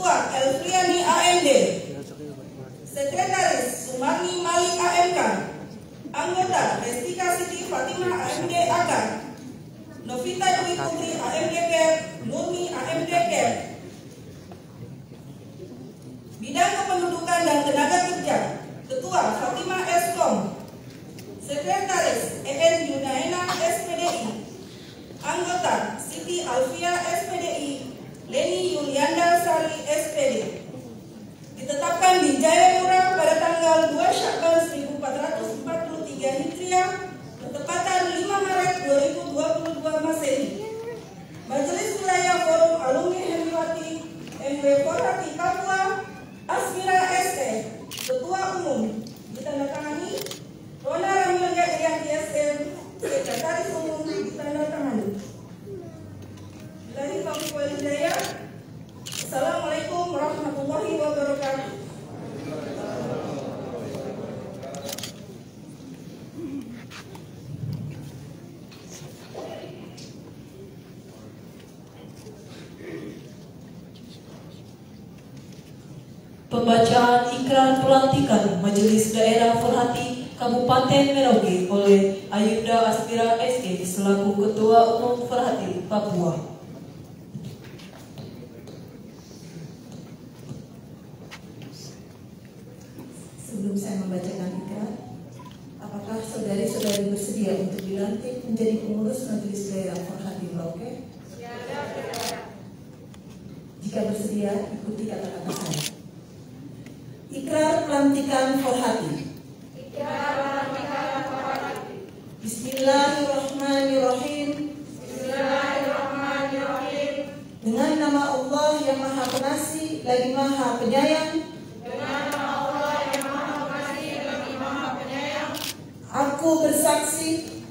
Ketua Elfriani AMD, Sekretaris Sumarni Malik AMK, Anggota Restika Siti Fatimah AMD AK, Novita Dwi Putri AMD Cap, Nurmi AMD Cap. Bidang Kependudukan dan Tenaga Kerja, Ketua Fatimah Eskom, Sekretaris EN Yunaena SPDI, Anggota Siti Alfia SPDI, Leni Yulianda Sari SPD. Ditetapkan di Jayapura pada tanggal 2 Syakban 1443 Hijriah, bertepatan 5 Maret 2022 Masehi. Majelis Wilayah Forum Alumni Hemiwati MW Forhati Papua, Asmira SE, Ketua Umum, ditandatangani Rona Ramilia Irianti SM, Sekretaris Umum, ditandatangani. Dari Papua Hidayah. Assalamualaikum warahmatullahi wabarakatuh. Pembacaan ikrar pelantikan Majelis Daerah Forhati Kabupaten Merauke oleh Ayunda Asmira SE selaku Ketua Umum Forhati Papua. Sebelum saya membacakan ikrar, apakah saudari-saudari bersedia untuk dilantik menjadi pengurus Majelis Daerah Forhati Merauke? Jika bersedia, ikuti kata-kata saya. Ikrar pelantikan Forhati. Bismillahirrahmanirrahim. Dengan nama Allah yang Maha Pengasih lagi Maha Penyayang. Aku bersaksi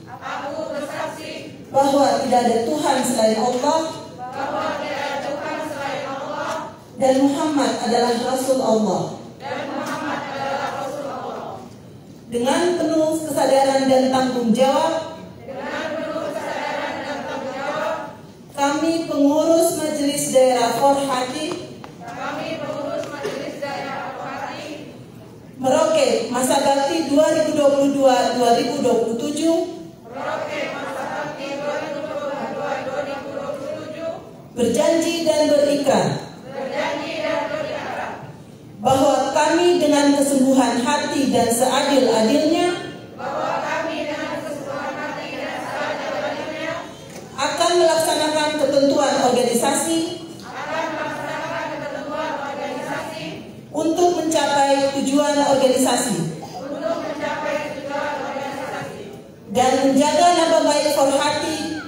bahwa tidak ada Tuhan selain Allah, dan Muhammad adalah Rasul Allah. Dengan penuh kesadaran dan tanggung jawab, kami pengurus Majelis Daerah Forhati Merauke masa bakti 2022-2027 berjanji dan berikrar bahwa kami dengan kesungguhan hati dan seadil-adilnya akan melaksanakan ketentuan organisasi untuk mencapai tujuan organisasi dan menjaga nama baik Forhati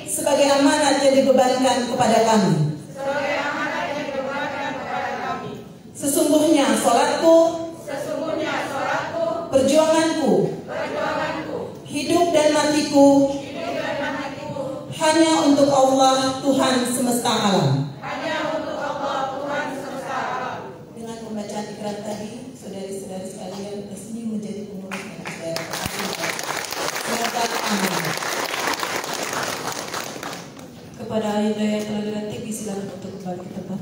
sebagai amanat yang dibebankan kepada kami. Sesungguhnya sholatku, perjuanganku, hidup dan matiku hanya untuk Allah Tuhan semesta alam. Dengan pembacaan ikrar tadi, saudari-saudari sekalian resmi menjadi pengurus Majelis Daerah Forhati. Semoga aman. Kepada Ayunda yang telah dilantik, disilakan untuk kembali ke tempat.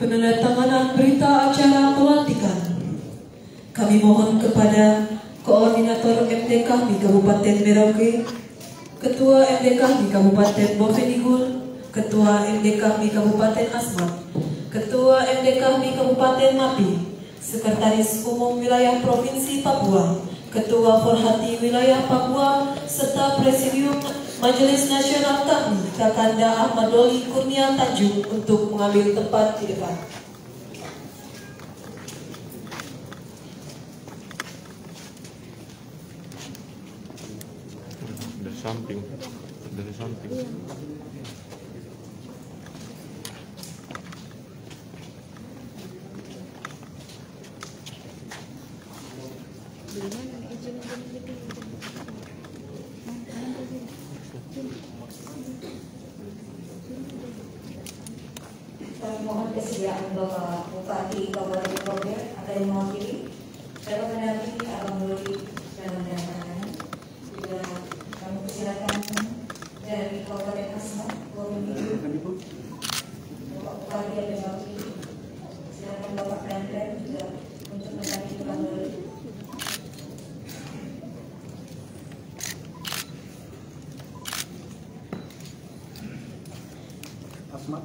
Penandatanganan berita acara pelantikan. Kami mohon kepada Koordinator MD kami Kabupaten Merauke, Ketua MD kami Kabupaten Bovendigul, Ketua MD kami Kabupaten Asmat, Ketua MD kami Kabupaten Mapi, Sekretaris Umum Wilayah Provinsi Papua, Ketua Forhati Wilayah Papua, serta Presidium Majelis Nasional kami, Kakanda Ahmad Doli Kurnia Tanjung untuk mengambil tempat di depan. Dari samping. kesediaan Bapak Bupati Kabupaten Merauke ada yang mewakili. Saya mendampingi Abang Doli dalam penandatangan. Juga kami persilakan dari Kabupaten Asmat, Bapak Bupati ada yang mewakili. Silakan Bapak Dandre juga untuk mendampingi Abang Doli. Asmat.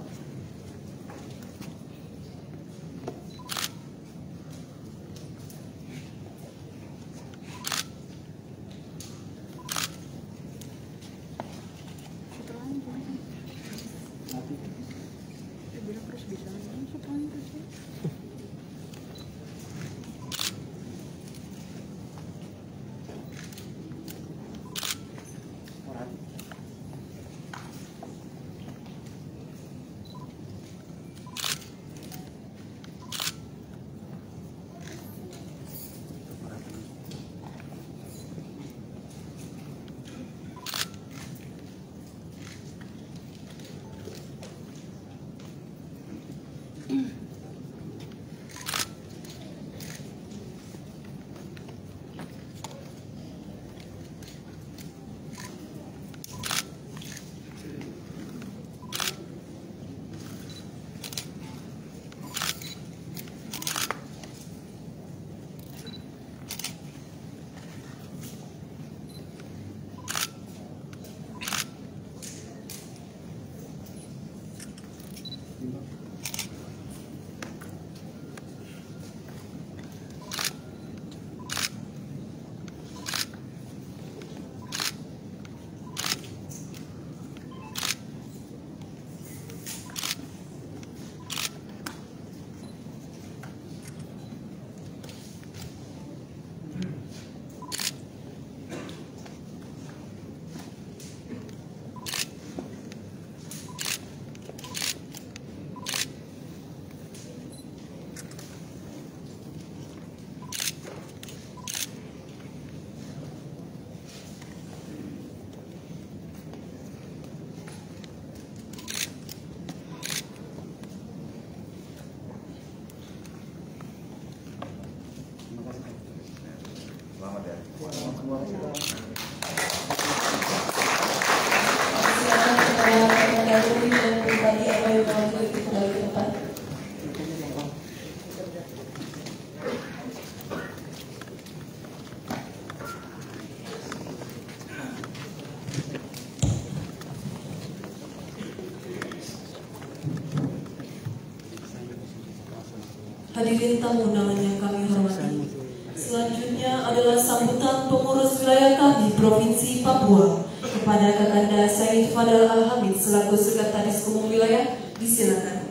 Hadirin tamu undangan yang kami hormati. Selanjutnya adalah sambutan pengurus wilayah kami Provinsi Papua kepada Kakanda Said Fadal Al-Hamid selaku Sekretaris Umum Wilayah. Disilakan.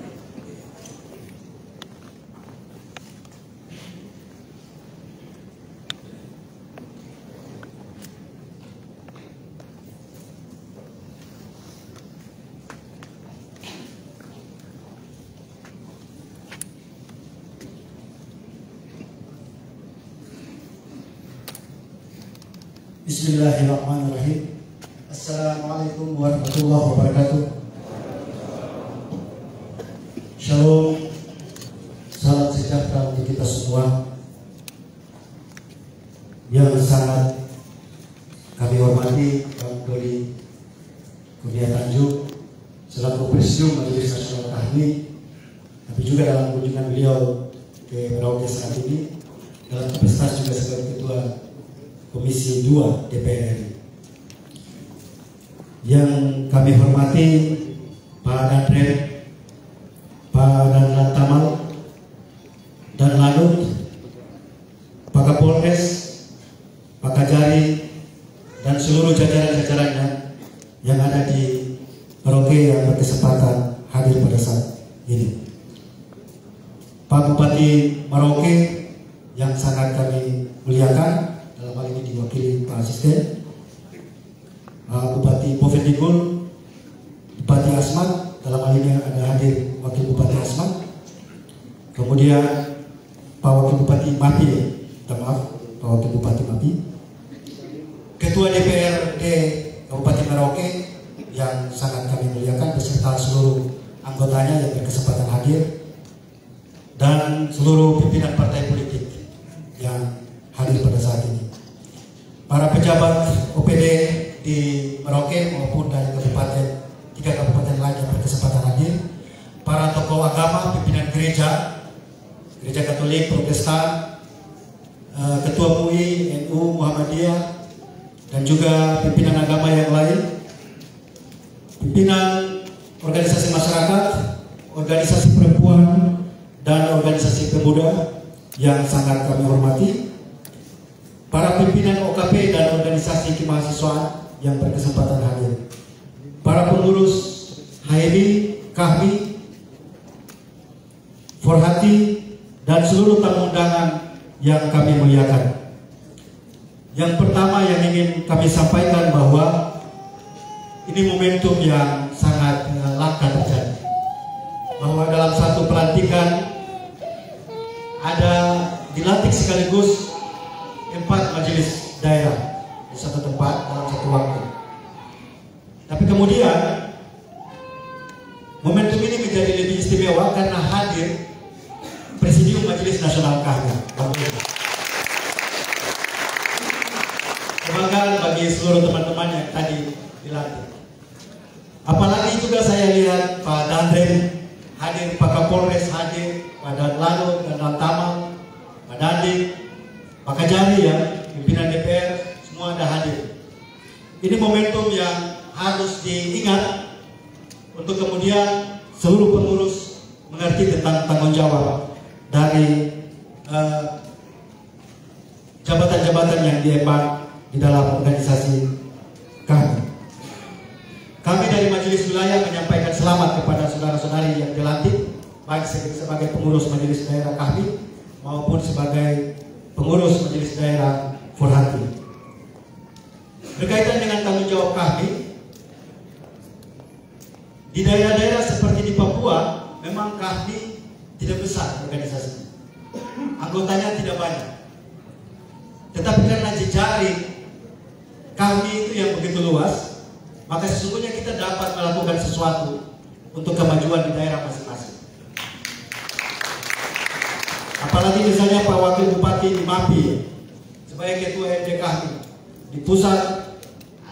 Bismillahirrahmanirrahim. Assalamualaikum warahmatullahi wabarakatuh. Shalom, salam sejahtera untuk kita semua. Yang sangat kami hormati Bang Doli Kurnia Tanjung selaku Presidium Majelis Nasional Kahmi, tapi juga dalam kunjungan beliau ke Merauke saat ini dalam kapasitas juga sebagai Ketua Komisi 2 DPR RI. Yang kami hormati Pak Dandre, Pak Danlan Tamal, dan Lanut, Pak Kapolres, Pak Kajari, dan seluruh jajaran-jajarannya yang ada di Merauke yang berkesempatan hadir pada saat ini. Pak Bupati Merauke yang sangat kami muliakan, dalam hal ini diwakili Pak Asisten, Bupati Bovendigul, Bupati Asmat, dalam hal ini ada hadir Wakil Bupati Asmat, kemudian Pak Wakil Bupati Mapi, maaf, Pak Wakil Bupati Mapi, Ketua DPRD Kabupaten Merauke yang sangat kami muliakan beserta seluruh anggotanya yang berkesempatan hadir, dan seluruh pimpinan partai politik yang hadir pada saat ini. Para pejabat OPD di Merauke maupun dari tiga kabupaten lain yang berkesempatan hadir, para tokoh agama, pimpinan gereja Katolik, Protestan, Ketua MUI, NU, Muhammadiyah, dan juga pimpinan agama yang lain, pimpinan organisasi masyarakat, organisasi perempuan, dan organisasi pemuda yang sangat kami hormati, para pimpinan OKP dan organisasi kemahasiswaan yang berkesempatan hadir, para pengurus HMI, KAHMI, Forhati, dan seluruh tamu undangan yang kami muliakan. Yang pertama yang ingin kami sampaikan bahwa ini momentum yang sangat langka terjadi. Bahwa dalam satu pelantikan ada dilantik sekaligus 4 majelis daerah di satu tempat dalam satu waktu. Tapi kemudian momentum ini menjadi lebih istimewa karena hadir Presidium Majelis Nasional KAHMI. Kebanggaan bagi seluruh teman-teman yang tadi dilantik. Apalagi juga saya lihat Pak Dandren hadir, Pak Kapolres hadir, Pak Danlano dan Lantamal, Pak Dandik, Pak Kajari ya, pimpinan DPR, semua ada hadir. Ini momentum yang harus diingat untuk kemudian seluruh pengurus mengerti tentang tanggung jawab dari jabatan-jabatan yang diemban di dalam organisasi kami. Kami dari Majelis Wilayah menyampaikan selamat kepada saudara-saudari yang dilantik, baik sebagai pengurus Majelis Daerah kami maupun sebagai pengurus Majelis Daerah Forhati. Berkaitan dengan tanggung jawab kami, di daerah-daerah seperti di Papua, memang kami tidak besar organisasi, anggotanya tidak banyak. Tetapi karena jejaring kami itu yang begitu luas, maka sesungguhnya kita dapat melakukan sesuatu untuk kemajuan di daerah masing-masing. Apalagi misalnya Pak Wakil Bupati di Mapi sebagai Ketua MD kami, di pusat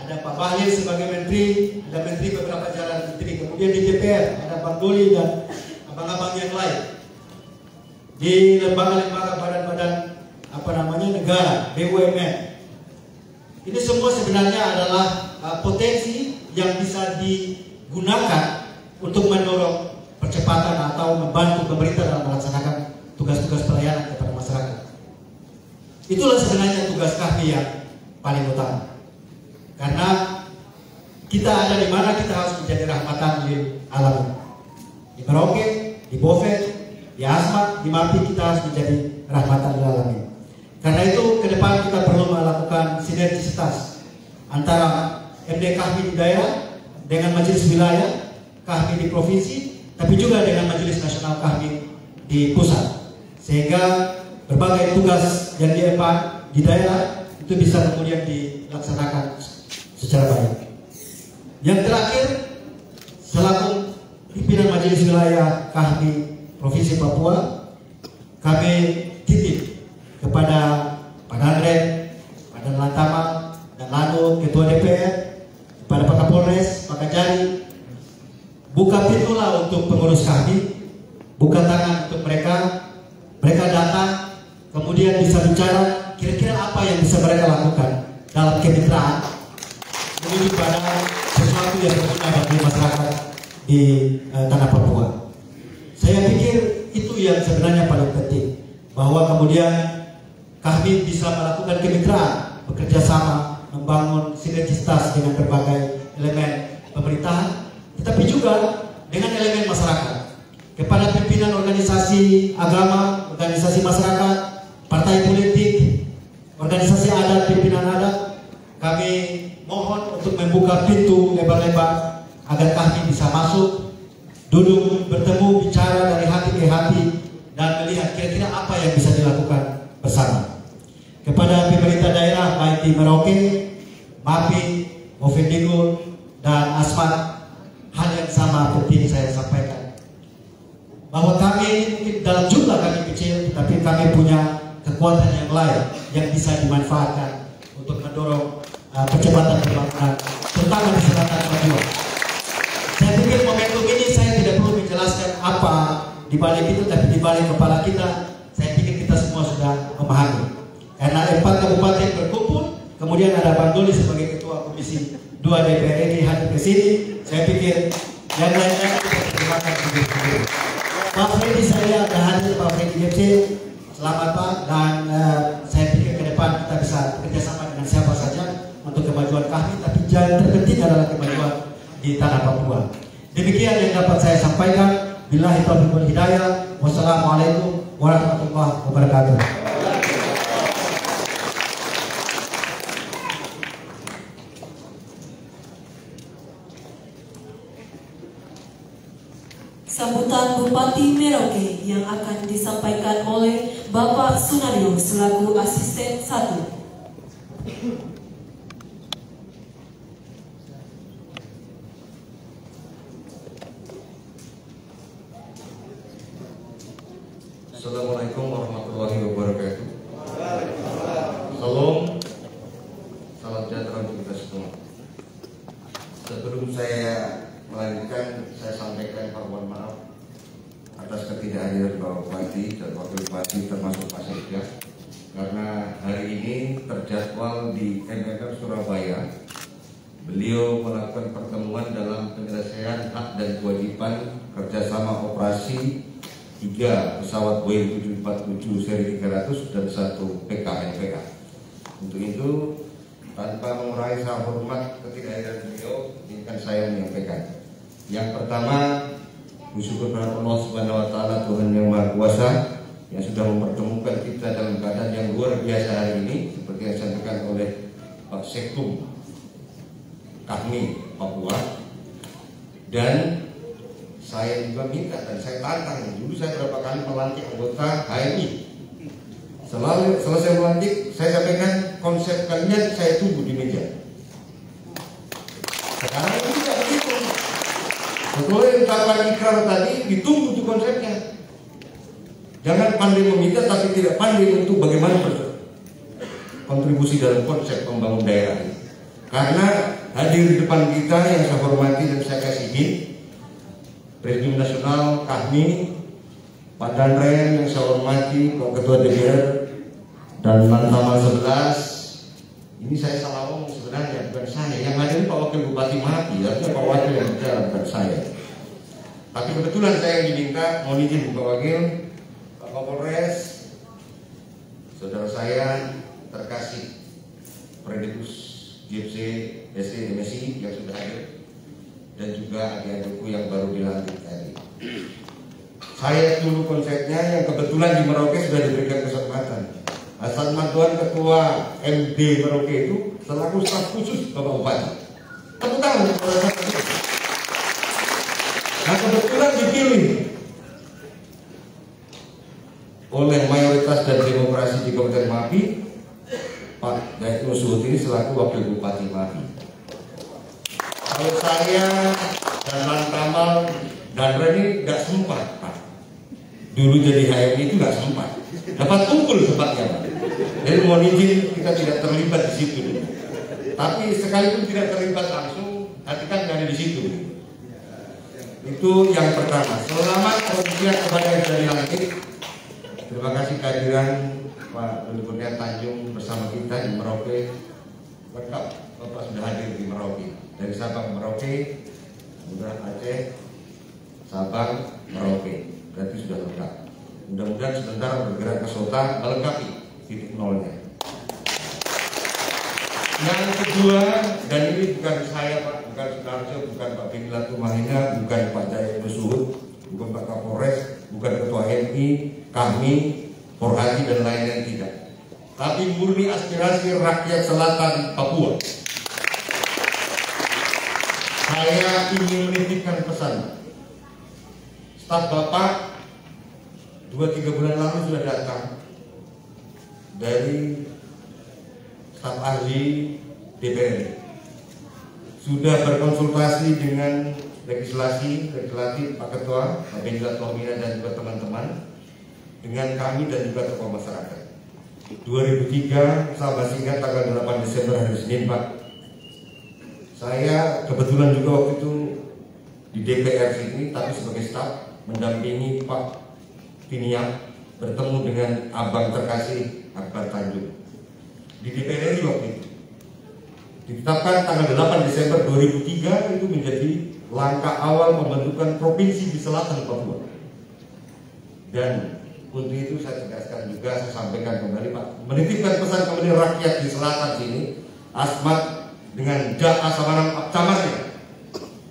ada Pak Bahlil sebagai Menteri, ada Menteri beberapa jalan menteri, kemudian di DPR ada Pak Doli dan abang-abang yang lain. Di lembaga-lembaga badan-badan negara, BUMN. Ini semua sebenarnya adalah potensi yang bisa digunakan untuk mendorong percepatan atau membantu pemerintah dalam melaksanakan tugas-tugas pelayanan kepada masyarakat. Itulah sebenarnya tugas kami yang paling utama. Karena kita ada di mana kita harus menjadi rahmatan lil alamin. Di Merauke, di Boven, di Asmat, di Mapi kita harus menjadi rahmatan lil alamin. Karena itu ke depan kita perlu melakukan sinergisitas antara MD kami di daerah dengan majelis wilayah kami di provinsi, tapi juga dengan majelis nasional kami di pusat, sehingga berbagai tugas yang diemban di daerah itu bisa kemudian dilaksanakan secara baik. Yang terakhir, selaku pimpinan majelis wilayah kami provinsi Papua, kami titip kepada Pak Dandren, Pak Lantamal, dan Lano, Ketua DPR, kepada Pak Kapolres, Pak Kajari, buka pintulah untuk pengurus kami, buka tangan untuk mereka datang, kemudian bisa bicara kira-kira apa yang bisa mereka lakukan dalam kemitraan menuju pada sesuatu yang berguna bagi masyarakat di tanah Papua. Saya pikir itu yang sebenarnya paling penting, bahwa kemudian kami bisa melakukan kemitraan, bekerja sama, membangun sinergisitas dengan berbagai elemen pemerintahan, tetapi juga dengan elemen masyarakat. Kepada pimpinan organisasi agama, organisasi masyarakat, partai politik, organisasi adat, pimpinan adat, kami mohon untuk membuka pintu lebar-lebar agar kami bisa masuk, duduk, bertemu, bicara dari hati ke hati, dan melihat kira-kira apa yang bisa dilakukan bersama. Kepada pemerintah daerah baik di Merauke, Mapi, Bovendigul, dan Asmat, hal yang sama penting saya sampaikan, bahwa kami mungkin dalam jumlah kami kecil, tapi kami punya kekuatan yang lain yang bisa dimanfaatkan untuk mendorong percepatan pembangunan, terutama di selatan Papua. Saya pikir momentum ini saya tidak perlu menjelaskan apa di balik itu, tapi di balik kepala kita, saya pikir kita semua sudah memahami. Karena 4 kabupaten berkumpul, kemudian ada Bang Doli sebagai ketua komisi 2 DPR RI hadir ke sini. Saya pikir yang lainnya kita pertimbangkan sendiri. Pak Freddy saya akan hadir, Pak Freddy FC. Selamat Pak, dan saya pikir ke depan kita bisa bekerjasama dengan siapa saja untuk kemajuan kami, tapi yang terpenting adalah kemajuan di tanah Papua. Demikian yang dapat saya sampaikan. Billahi taufiq wal hidayah. Wassalamualaikum warahmatullahi wabarakatuh. Sambutan Bupati Merauke yang akan disampaikan oleh Bapak Sunario selaku Asisten 1. Assalamualaikum warahmatullahi wabarakatuh. Salam, salam sejahtera untuk kita semua. Sebelum saya melanjutkan, saya sampaikan permohonan maaf atas ketidakhadiran Bapak Bupati dan Wakil Bupati termasuk Pak Sekda, karena hari ini terjadwal di MMR Surabaya. Beliau melakukan pertemuan dalam penyelesaian hak dan kewajiban kerjasama operasi 3 pesawat Boeing 747 seri 300 dan 1 PKNPK. Untuk itu, tanpa mengurangi rasa hormat ketidakhadiran beliau, izinkan saya menyampaikan. Yang pertama, bersyukur kepada Allah Subhanahu wa taala, Tuhan yang Maha Kuasa, yang sudah mempertemukan kita dalam keadaan yang luar biasa hari ini, seperti yang disampaikan oleh Pak Sekkum kami Papua. Dan saya juga minta dan saya tantang, dulu saya berapa kali melantik anggota HMI. Selalu selesai melantik, saya sampaikan konsep kalian, saya tunggu di meja. Sekarang itu tidak begitu. Setelah ucapan ikrar tadi, ditunggu di konsepnya. Jangan pandai meminta tapi tidak pandai untuk bagaimana berkontribusi dalam konsep membangun daerah ini. Karena hadir di depan kita yang saya hormati dan saya kasih izin, Presidium Nasional kami, Pak Danren yang saya hormati, Pak Ketua DPR dan Lantamal 11. Ini saya salah ngomong sebenarnya, bukan saya. Yang hadir Pak Wakil Bupati Mati, artinya Pak Wakil yang bicara, bukan saya. Tapi kebetulan saya yang diminta, mohon izin Pak Wakil, Pak Kapolres, saudara saya terkasih Predikus GFC SC MSI yang sudah hadir, dan juga adik-adikku yang baru dilantik tadi. Saya dulu konsepnya yang kebetulan di Merauke sudah diberikan kesempatan. Hasan Maduan Ketua MD Merauke itu selaku staf khusus Bapak Bupati. Tepuk tangan. Nah kebetulan dipilih oleh mayoritas dan demokrasi di Kabupaten Mapi, Pak Daito Suhut ini selaku Wakil Bupati Mapi. Kalau saya dan Lantamal dan Reni nggak sempat, Pak. Dulu jadi HMI itu nggak sempat. Dapat kumpul sempatnya, Pak. Jadi mohon izin kita tidak terlibat di situ. Tapi sekalipun tidak terlibat langsung, hati kan ada di situ. Itu yang pertama. Selamat kemudian kepada yang sudah dilantik. Terima kasih kehadiran Pak Doli Kurnia Tanjung bersama kita di Merauke. Lengkap, Bapak sudah hadir di Merauke. Dari Sabang Merauke, kemudian Aceh, Sabang Merauke, berarti sudah lengkap. Mudah-mudahan sebentar bergerak ke Sota melengkapi titik nolnya. Yang kedua, dan ini bukan saya Pak, bukan Sunarjo, bukan Pak Beni Latumahina, bukan Pak Daito Suhut, bukan Pak Kapolres, bukan Ketua MI, kami, Porhadi dan lain-lain tidak. Tapi murni aspirasi rakyat selatan Papua. Saya ingin menitipkan pesan. Staf Bapak 2-3 bulan lalu sudah datang dari staf ahli DPR. Sudah berkonsultasi dengan legislatif Pak Ketua, Pak Beni Latumahina dan juga teman-teman. dengan kami dan juga tokoh masyarakat. 2003 saya masih ingat tanggal 8 Desember hari Senin, Pak. Saya kebetulan juga waktu itu di DPR sini, tapi sebagai staf mendampingi Pak Tiniam bertemu dengan abang terkasih Akbar Tanjung di DPR RI waktu itu. Ditetapkan tanggal 8 Desember 2003 itu menjadi langkah awal pembentukan provinsi di selatan Papua. Dan untuk itu saya tegaskan juga, saya sampaikan kembali, Pak, menitipkan pesan kepada rakyat di selatan sini, Asmat dengan Ja'a Samanam Camarnya,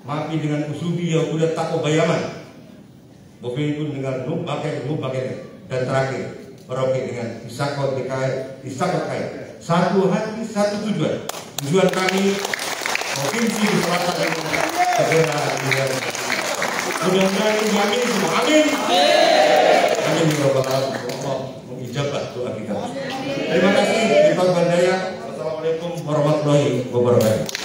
Mapi dengan Usubi yang udah tako bayaman, Bofi pun dengan Nubakai, dan terakhir Merauke dengan Isakot DKI, Isakot KAI. Satu hati, satu tujuan. Tujuan kami provinsi di selatan ini segera dengan mudah-mudahan kami semua. Amin. Amin ya rabbal alamin. Allah mengijabah doa kita. Terima kasih Bapak Bandaya. Wassalamualaikum warahmatullahi wabarakatuh.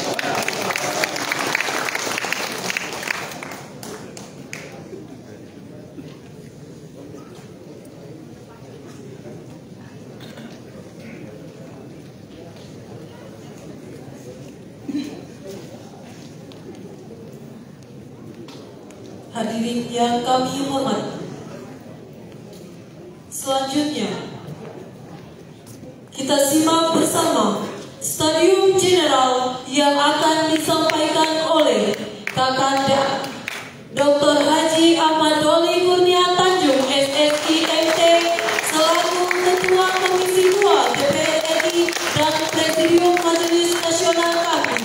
Hadirin yang kami hormati, selanjutnya kita simak bersama Stadium General yang akan disampaikan oleh Kakanda Dr. Haji Ahmad Doli Kurnia Tanjung SSI MT selaku Ketua Komisi 2 DPR RI dan Presidium Majelis Nasional kami.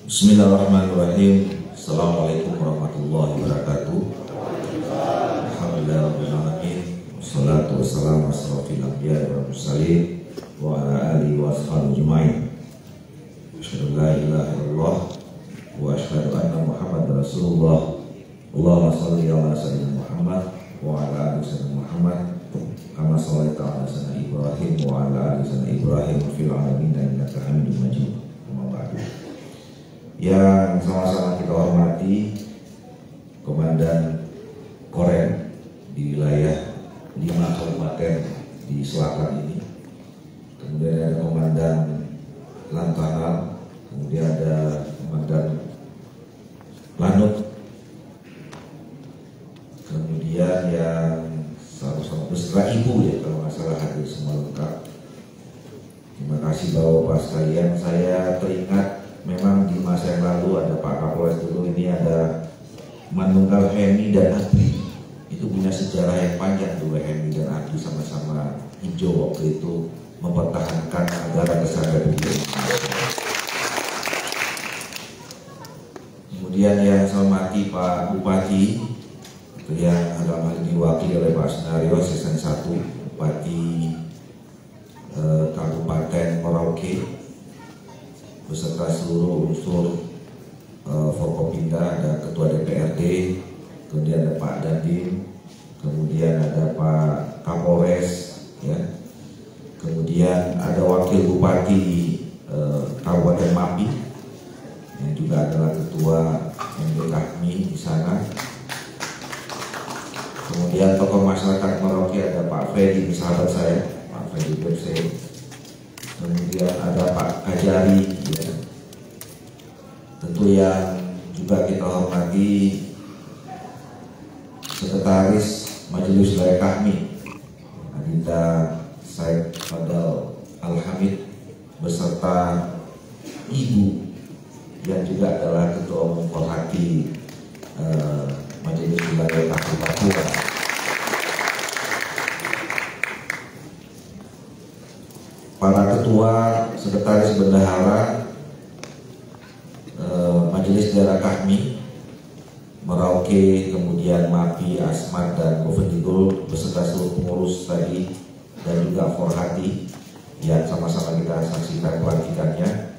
Bismillahirrahmanirrahim. Assalamualaikum warahmatullahi wabarakatuh. Alhamdulillahirrahmanirrahim. Wassalatu wassalamu ala asrofil anbiya'i wal mursalin wa ala alihi wa ashabihi ajma'in. Asyhadu an la ilaha illallah wa asyhadu anna Muhammadar Rasulullah. Allahumma shalli ala sayyidina Muhammad wa ala ali sayyidina Muhammad kama shallaita ala sayyidina Ibrahim wa ala ali sayyidina Ibrahim fil alamin innaka Hamidum Majid. Amma ba'du. Yang sama-sama kita hormati Komandan Korem di wilayah 5 kabupaten di selatan ini, kemudian ada Komandan Lantanal, kemudian ada Komandan Lanut, kemudian yang sama-sama beserta Ibu ya kalau nggak salah hadir semua lengkap. Terima kasih Bapak-Bapak sekalian. Saya teringat memang di masa yang lalu ada Pak Kapolres dulu, ini ada Manunggal Hemi dan Adli. Itu punya sejarah yang panjang dulu, Hemi dan Adli sama-sama hijau waktu itu mempertahankan negara besar Republik Indonesia. Kemudian yang saya hormati Pak Bupati, itu yang dalam hal ini diwakili oleh Pak Senario Sesan 1, Bupati Kabupaten Merauke, beserta seluruh unsur Forkopimda, ada Ketua DPRD, kemudian ada Pak Dandim, kemudian ada Pak Kapolres, ya, kemudian ada Wakil Bupati Kabupaten Mapi, yang juga adalah Ketua MD Kahmi di sana. Kemudian tokoh masyarakat Merauke ada Pak Freddy, sahabat saya, Pak Freddy Berse. Kemudian ada Pak Kajari, ya. Tentu yang juga kita hormati Sekretaris Majelis Wilayah Kahmi Adinda Said Fadal Al-Hamid beserta Ibu yang juga adalah Ketua Umum Forhati Majelis Wilayah Kahmi Papua. Para ketua, sekretaris bendahara Majelis Daerah Kahmi Merauke, kemudian Mapi, Asmat, dan Bovendigul beserta seluruh pengurus tadi dan juga Forhati yang sama-sama kita saksikan pelantikannya,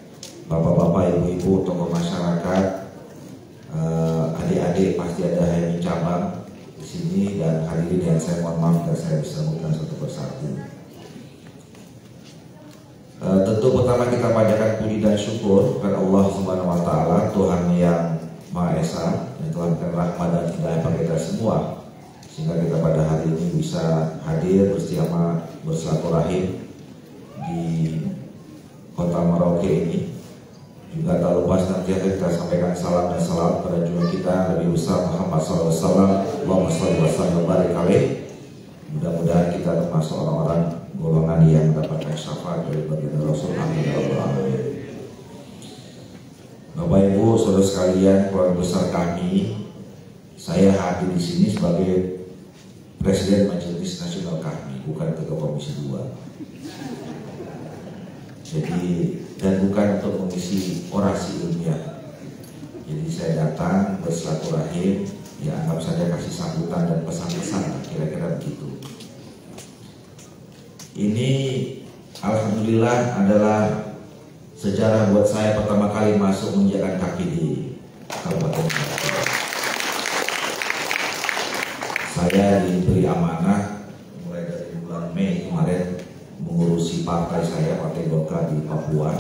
bapak-bapak, ibu-ibu, tokoh masyarakat, adik-adik, pasti ada HMI cabang di sini, dan hadirin yang saya mohon maaf dan saya bisa mengucapkan Untuk pertama kita panjatkan puji dan syukur kepada Allah Subhanahu wa taala, Tuhan yang Maha Esa, yang telah memberikan rahmat dan hidayah bagi kita semua, sehingga kita pada hari ini bisa hadir bersama bersilaturahim di kota Merauke ini. Juga tak lupa senantiasa kita sampaikan salam dan salam pada junjungan kita Nabi besar Muhammad SAW. Allahumma shalli wa sallim wa barik alaihi. Mudah-mudahan kita termasuk orang-orang golongan yang mendapatkan syafaat dari baginda Rasul. Amin ya rabbal alamin. Bapak Ibu, saudara sekalian, keluarga besar kami, saya hadir di sini sebagai Presiden Majelis Nasional kami, bukan Ketua Komisi 2. Jadi, dan bukan untuk mengisi orasi ilmiah. Jadi saya datang bersilaturahim, ya anggap saja kasih sambutan dan pesan-pesan, kira-kira begitu. Ini alhamdulillah adalah sejarah buat saya pertama kali masuk menginjakkan kaki di Kabupaten Merauke. Saya diberi amanah mulai dari bulan Mei kemarin mengurusi partai saya, Partai Golkar di Papua.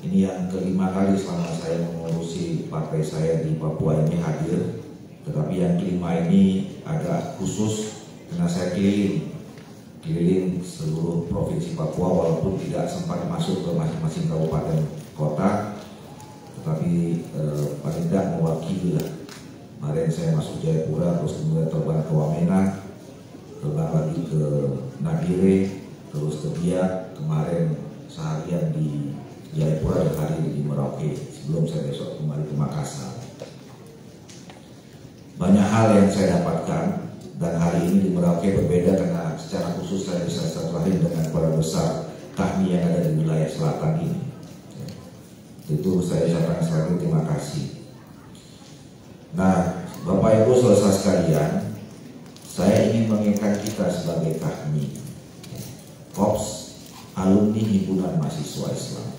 Ini yang kelima kali selama saya mengurusi partai saya di Papua ini hadir. Tetapi yang kelima ini agak khusus karena saya keliling seluruh provinsi Papua, walaupun tidak sempat masuk ke masing-masing kabupaten kota, tetapi paling tidak mewakili lah. Kemarin saya masuk Jayapura, terus kemudian terbang ke Wamena, terbang lagi ke Nagire, terus ke Biak, kemarin seharian di Jayapura dan hari ini di Merauke, sebelum saya besok kembali ke Makassar. Banyak hal yang saya dapatkan, dan hari ini di Merauke berbeda karena secara khusus saya bisa silaturahim dengan para besar kami yang ada di wilayah selatan ini. Itu saya ucapkan sekali terima kasih. Nah, Bapak Ibu saudara sekalian, saya ingin mengingatkan kita sebagai kami, Korps Alumni Himpunan Mahasiswa Islam.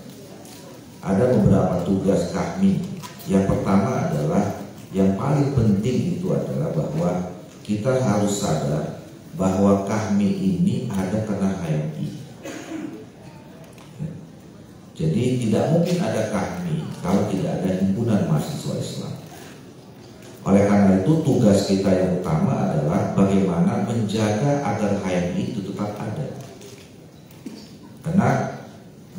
Ada beberapa tugas kami. Yang pertama adalah, yang paling penting itu adalah bahwa kita harus sadar bahwa kami ini ada karena HMI. Jadi tidak mungkin ada kami kalau tidak ada himpunan mahasiswa Islam. Oleh karena itu tugas kita yang utama adalah bagaimana menjaga agar HMI itu tetap ada. Karena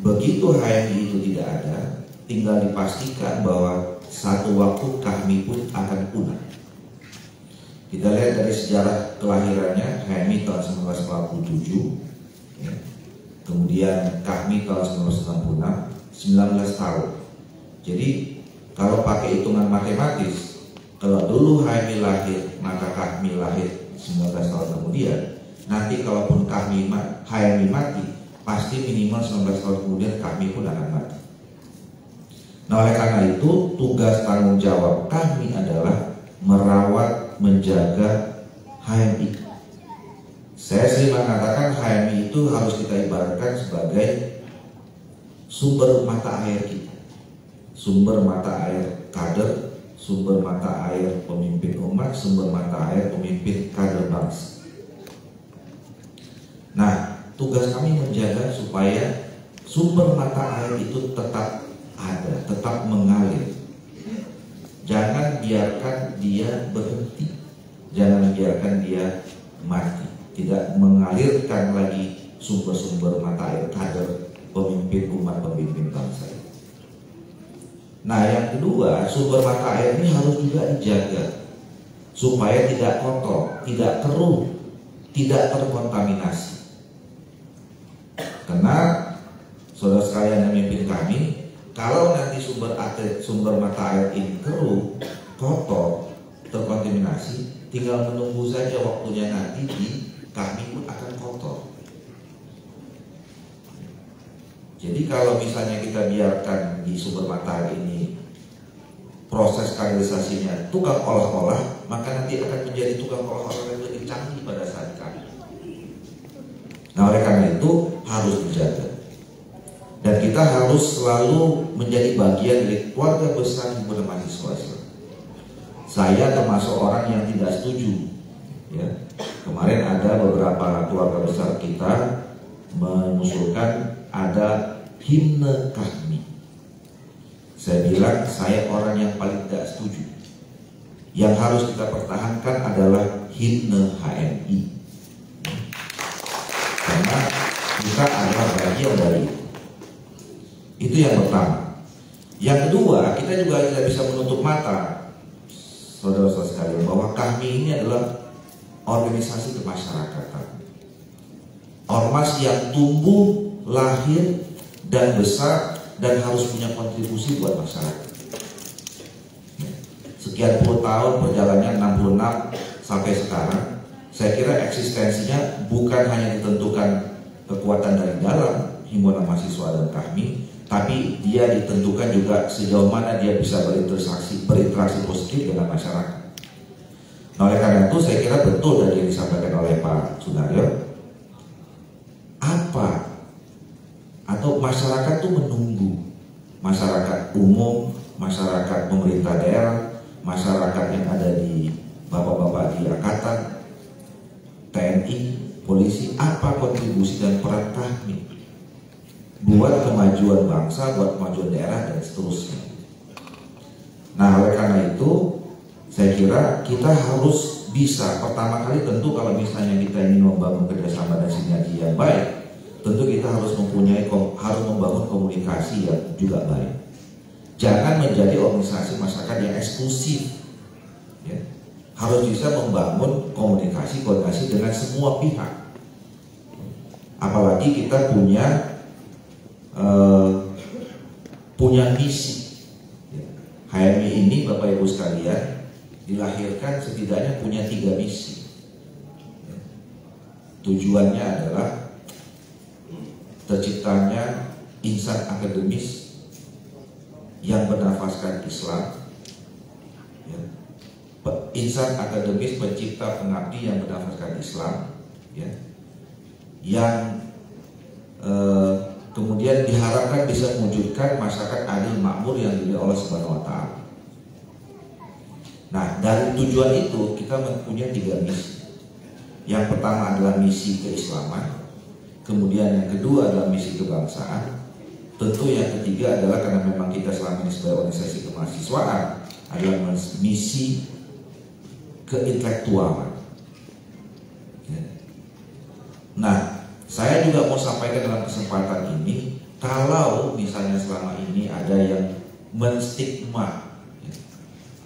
begitu HMI itu tidak ada, tinggal dipastikan bahwa satu waktu kami pun akan punah. Kita lihat dari sejarah kelahirannya, HMI tahun 1947, ya. Kemudian kami tahun 1966, 19 tahun. Jadi kalau pakai hitungan matematis, kalau dulu HMI lahir, maka kami lahir 19 tahun kemudian. Nanti kalaupun HMI mati, pasti minimal 19 tahun kemudian kami pun akan mati. Nah, oleh karena itu tugas tanggung jawab kami adalah merawat, menjaga HMI. Saya sering mengatakan HMI itu harus kita ibaratkan sebagai sumber mata air kita, sumber mata air kader, sumber mata air pemimpin umat, sumber mata air pemimpin kader bangsa. Nah, tugas kami menjaga supaya sumber mata air itu tetap ada, tetap mengalir. Jangan biarkan dia berhenti, jangan biarkan dia mati. Tidak mengalirkan lagi sumber-sumber mata air kader pemimpin umat, pemimpin bangsa. Nah, yang kedua, sumber mata air ini harus juga dijaga supaya tidak kotor, tidak keruh, tidak terkontaminasi. Karena saudara sekalian yang memimpin kami, kalau nanti sumber mata air ini keruh, kotor, terkontaminasi, tinggal menunggu saja waktunya nanti kami pun akan kotor. Jadi kalau misalnya kita biarkan di sumber mata air ini proses kanalisasinya tukang olah-olah, maka nanti akan menjadi tukang olah-olah yang lebih canggih pada saat kami. Nah, oleh karena itu harus dijaga. Dan kita harus selalu menjadi bagian dari keluarga besar himpunan mahasiswa Islam. Saya termasuk orang yang tidak setuju. Ya. Kemarin ada beberapa keluarga besar kita mengusulkan ada himne Kahmi. Saya bilang saya orang yang paling tidak setuju. Yang harus kita pertahankan adalah himne HMI, karena kita adalah bagian dari itu yang pertama. Yang kedua, kita juga tidak bisa menutup mata, saudara-saudara sekalian, bahwa Kahmi ini adalah organisasi kemasyarakatan, ormas yang tumbuh, lahir, dan besar, dan harus punya kontribusi buat masyarakat. Sekian puluh tahun perjalanannya, 66 sampai sekarang, saya kira eksistensinya bukan hanya ditentukan kekuatan dari dalam himpunan mahasiswa dan Kahmi, tapi dia ditentukan juga sejauh mana dia bisa berinteraksi positif dengan masyarakat. Nah, oleh karena itu saya kira betul dari yang disampaikan oleh Pak Sunaryo, apa atau masyarakat itu menunggu, masyarakat umum, masyarakat pemerintah daerah, masyarakat yang ada di bapak-bapak di angkatan, TNI, polisi, apa kontribusi dan peran Kahmi buat kemajuan bangsa, buat kemajuan daerah, dan seterusnya. Nah, oleh karena itu saya kira kita harus bisa, pertama kali tentu kalau misalnya kita ingin membangun kerjasama dan sinergi yang baik, tentu kita harus membangun komunikasi yang juga baik. Jangan menjadi organisasi masyarakat yang eksklusif, ya. Harus bisa membangun komunikasi dengan semua pihak. Apalagi kita punya misi. HMI ini, Bapak Ibu sekalian, dilahirkan setidaknya punya 3 misi. Tujuannya adalah terciptanya insan akademis yang bernafaskan Islam, ya. Insan akademis pencipta pengabdi yang bernafaskan Islam, ya. Yang kemudian diharapkan bisa mewujudkan masyarakat adil makmur yang diridhoi Allah Subhanahu wa Ta'ala. Nah, dari tujuan itu kita mempunyai 3 misi. Yang pertama adalah misi keislaman, kemudian yang kedua adalah misi kebangsaan, tentu yang ketiga adalah karena memang kita selama ini sebagai organisasi kemahasiswaan adalah misi keintelektualan. Nah, saya juga mau sampaikan dalam kesempatan ini, kalau misalnya selama ini ada yang menstigma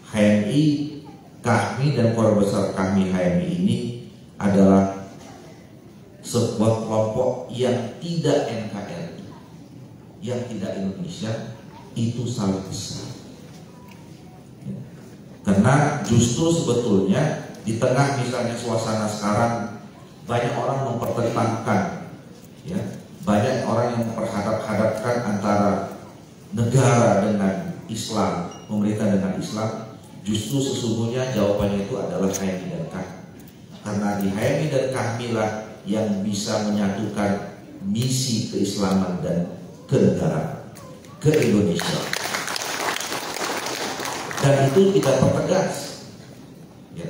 HMI, Kahmi, dan keluarga besar Kahmi HMI ini adalah sebuah kelompok yang tidak NKRI, yang tidak Indonesia, itu salah besar. Karena justru sebetulnya di tengah misalnya suasana sekarang banyak orang mempertentangkan, ya, banyak orang yang memperhadap-hadapkan antara negara dengan Islam, pemerintah dengan Islam. Justru sesungguhnya jawabannya itu adalah HMI dan Kahmi. Karena di HMI dan Kahmi lah yang bisa menyatukan misi keislaman dan kenegaraan, ke Indonesia. Dan itu kita pertegas, ya.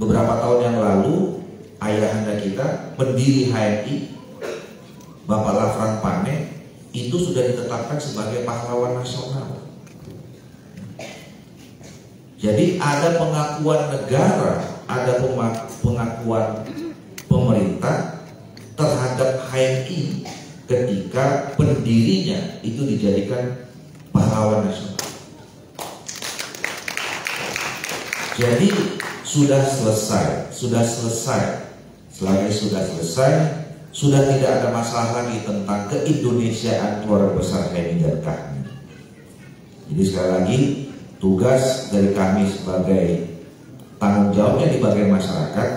Beberapa tahun yang lalu ayahanda kita, pendiri HMI, Bapak Lafran Pane, itu sudah ditetapkan sebagai pahlawan nasional. Jadi ada pengakuan negara, ada pengakuan pemerintah terhadap HMI ketika pendirinya itu dijadikan pahlawan nasional. Jadi sudah selesai. Selagi sudah selesai, sudah tidak ada masalah lagi tentang keindonesiaan keluarga besar HMI dan Kahmi. Jadi sekali lagi, tugas dari kami sebagai tanggung jawabnya di bagian masyarakat,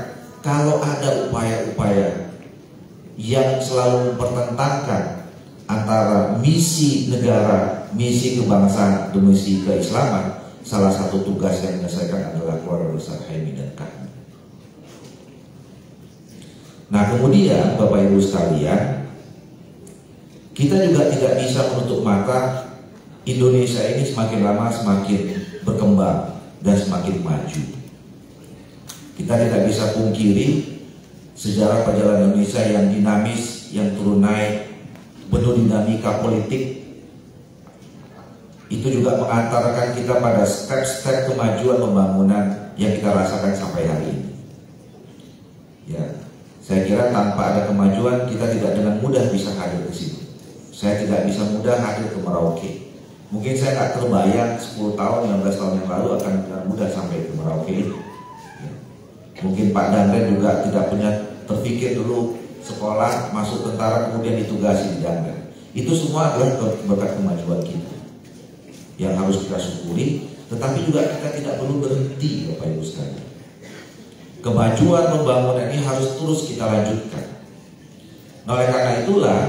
kalau ada upaya-upaya yang selalu mempertentangkan antara misi negara, misi kebangsaan, dan misi keislaman, salah satu tugas yang diselesaikan adalah keluarga besar HMI dan Kahmi. Nah, kemudian Bapak Ibu sekalian, kita juga tidak bisa menutup mata Indonesia ini semakin lama semakin berkembang dan semakin maju. Kita tidak bisa pungkiri sejarah perjalanan Indonesia yang dinamis, yang turun naik, penuh dinamika politik, itu juga mengantarkan kita pada step-step kemajuan pembangunan yang kita rasakan sampai hari ini. Ya, saya kira tanpa ada kemajuan kita tidak dengan mudah bisa hadir ke situ. Saya tidak bisa mudah hadir ke Merauke. Mungkin saya nggak terbayang 10 tahun, 15 tahun yang lalu akan dengan mudah sampai ke Merauke ini. Ya. Mungkin Pak Danren juga tidak punya terpikir dulu sekolah, masuk tentara, kemudian ditugasi di Danren. Itu semua adalah berkat kemajuan kita yang harus kita syukuri, tetapi juga kita tidak perlu berhenti, Bapak Ibu sekalian. Kemajuan pembangunan ini harus terus kita lanjutkan. Nah, oleh karena itulah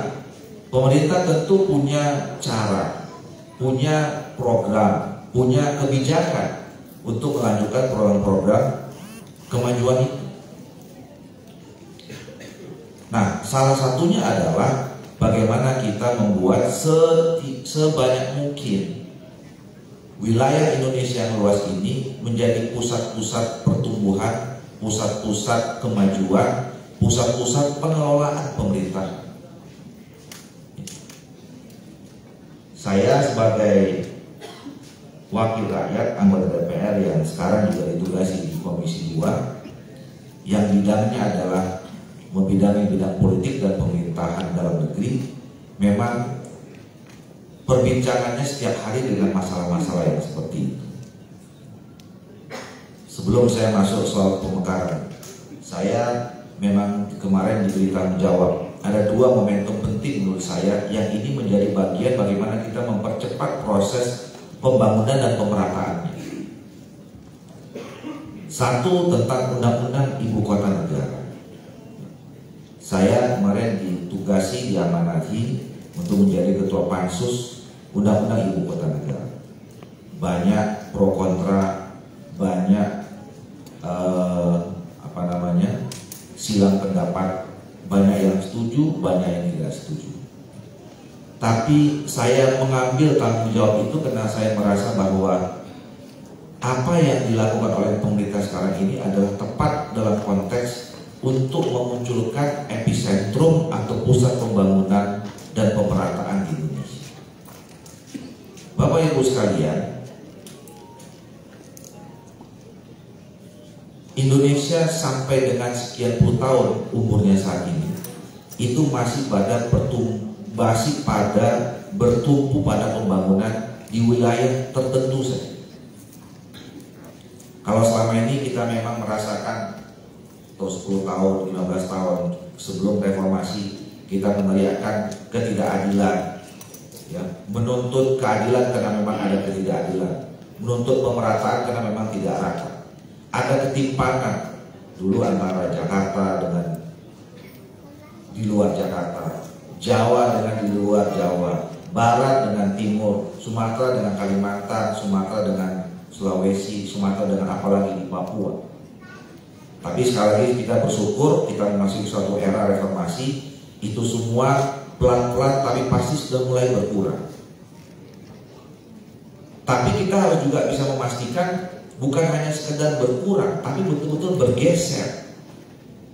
pemerintah tentu punya cara, punya program, punya kebijakan untuk melanjutkan program-program kemajuan itu. Nah, salah satunya adalah bagaimana kita membuat sebanyak mungkin wilayah Indonesia yang luas ini menjadi pusat-pusat pertumbuhan, pusat-pusat kemajuan, pusat-pusat pengelolaan pemerintah. Saya sebagai wakil rakyat, anggota DPR yang sekarang juga ditugasi di Komisi 2, yang bidangnya adalah membidangi bidang politik dan pemerintahan dalam negeri, memang perbincangannya setiap hari dengan masalah-masalah yang seperti itu. Sebelum saya masuk soal pemekaran, saya memang kemarin diberi tanggung jawab. Ada 2 momentum penting menurut saya yang ini menjadi bagian bagaimana kita mempercepat proses pembangunan dan pemerataannya. Satu, tentang undang-undang ibu kota negara. Saya kemarin ditugasi, diamanati untuk menjadi ketua pansus undang-undang ibu kota negara. Banyak pro kontra, banyak silang pendapat, banyak yang setuju, banyak yang tidak setuju. Tapi saya mengambil tanggung jawab itu karena saya merasa bahwa apa yang dilakukan oleh pemerintah sekarang ini adalah tepat dalam konteks untuk memunculkan epicentrum atau pusat pembangunan dan pemerataan di Indonesia. Bapak Ibu sekalian, Indonesia sampai dengan sekian puluh tahun umurnya saat ini itu masih pada bertumpu pada pembangunan di wilayah tertentu saja. Kalau selama ini kita memang merasakan 10 tahun, 15 tahun sebelum reformasi kita meneriakkan ketidakadilan, ya, menuntut keadilan karena memang ada ketidakadilan, menuntut pemerataan karena memang tidak rata. Ada ketimpangan dulu antara Jakarta dengan di luar Jakarta, Jawa dengan di luar Jawa, Barat dengan Timur, Sumatera dengan Kalimantan, Sumatera dengan Sulawesi, Sumatera dengan apalagi di Papua. Tapi sekali lagi kita bersyukur kita memasuki suatu era reformasi, itu semua pelan-pelan tapi pasti sudah mulai berkurang. Tapi kita harus juga bisa memastikan bukan hanya sekedar berkurang, tapi betul-betul bergeser.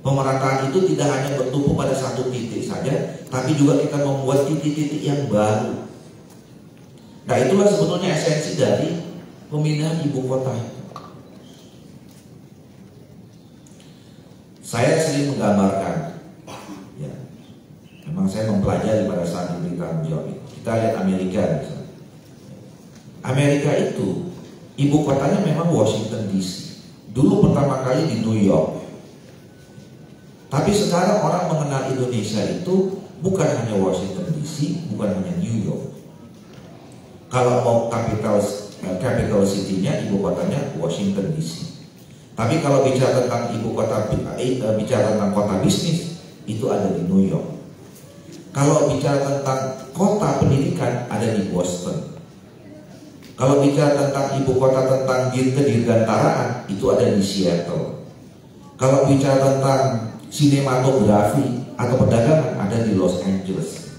Pemerataan itu tidak hanya bertumpu pada satu titik saja, tapi juga kita membuat titik-titik yang baru. Nah, itulah sebetulnya esensi dari pemindahan ibu kota. Saya sering menggambarkan, ya, memang saya mempelajari pada saat diberi tanggung jawab itu. Kita lihat Amerika misalnya. Amerika itu ibu kotanya memang Washington DC. Dulu pertama kali di New York. Tapi sekarang orang mengenal Indonesia itu bukan hanya Washington DC, bukan hanya New York. Kalau mau capital city-nya, ibu kotanya Washington DC. Tapi kalau bicara tentang ibu kota, bicara tentang kota bisnis, itu ada di New York. Kalau bicara tentang kota pendidikan, ada di Boston. Kalau bicara tentang ibu kota tentang kedirgantaraan, itu ada di Seattle. Kalau bicara tentang sinematografi atau perdagangan, ada di Los Angeles.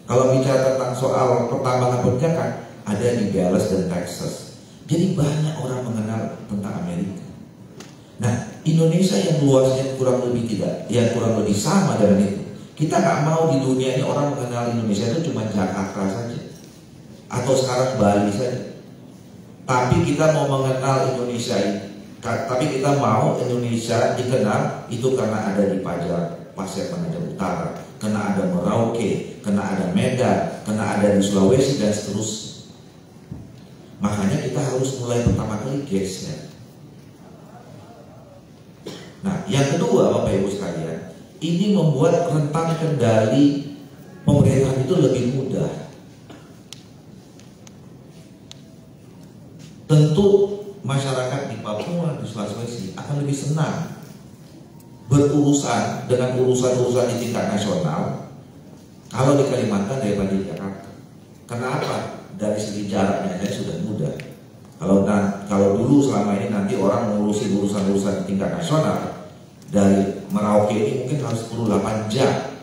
Kalau bicara tentang soal pertambangan perdagangan, ada di Dallas dan Texas. Jadi banyak orang mengenal tentang Amerika. Nah, Indonesia yang luasnya kurang lebih kurang lebih sama dengan itu. Kita nggak mau di dunia ini orang mengenal Indonesia itu cuma Jakarta saja, atau sekarang Bali saja. Tapi kita mau mengenal Indonesia ini, tapi kita mau Indonesia dikenal itu karena ada di Pasir Penajam Utara, karena ada Merauke, karena ada Medan, karena ada di Sulawesi dan seterusnya. Makanya kita harus mulai pertama kali gesnya. Nah, yang kedua Bapak Ibu sekalian, ini membuat rentang kendali pemerintahan itu lebih mudah. Tentu masyarakat di Papua, di Sulawesi akan lebih senang berurusan dengan urusan-urusan di tingkat nasional kalau di Kalimantan daripada di Jakarta. Kenapa? Dari segi jaraknya saya sudah mudah. Kalau dulu selama ini nanti orang mengurusi urusan-urusan di tingkat nasional dari Merauke ini mungkin harus perlu 8 jam.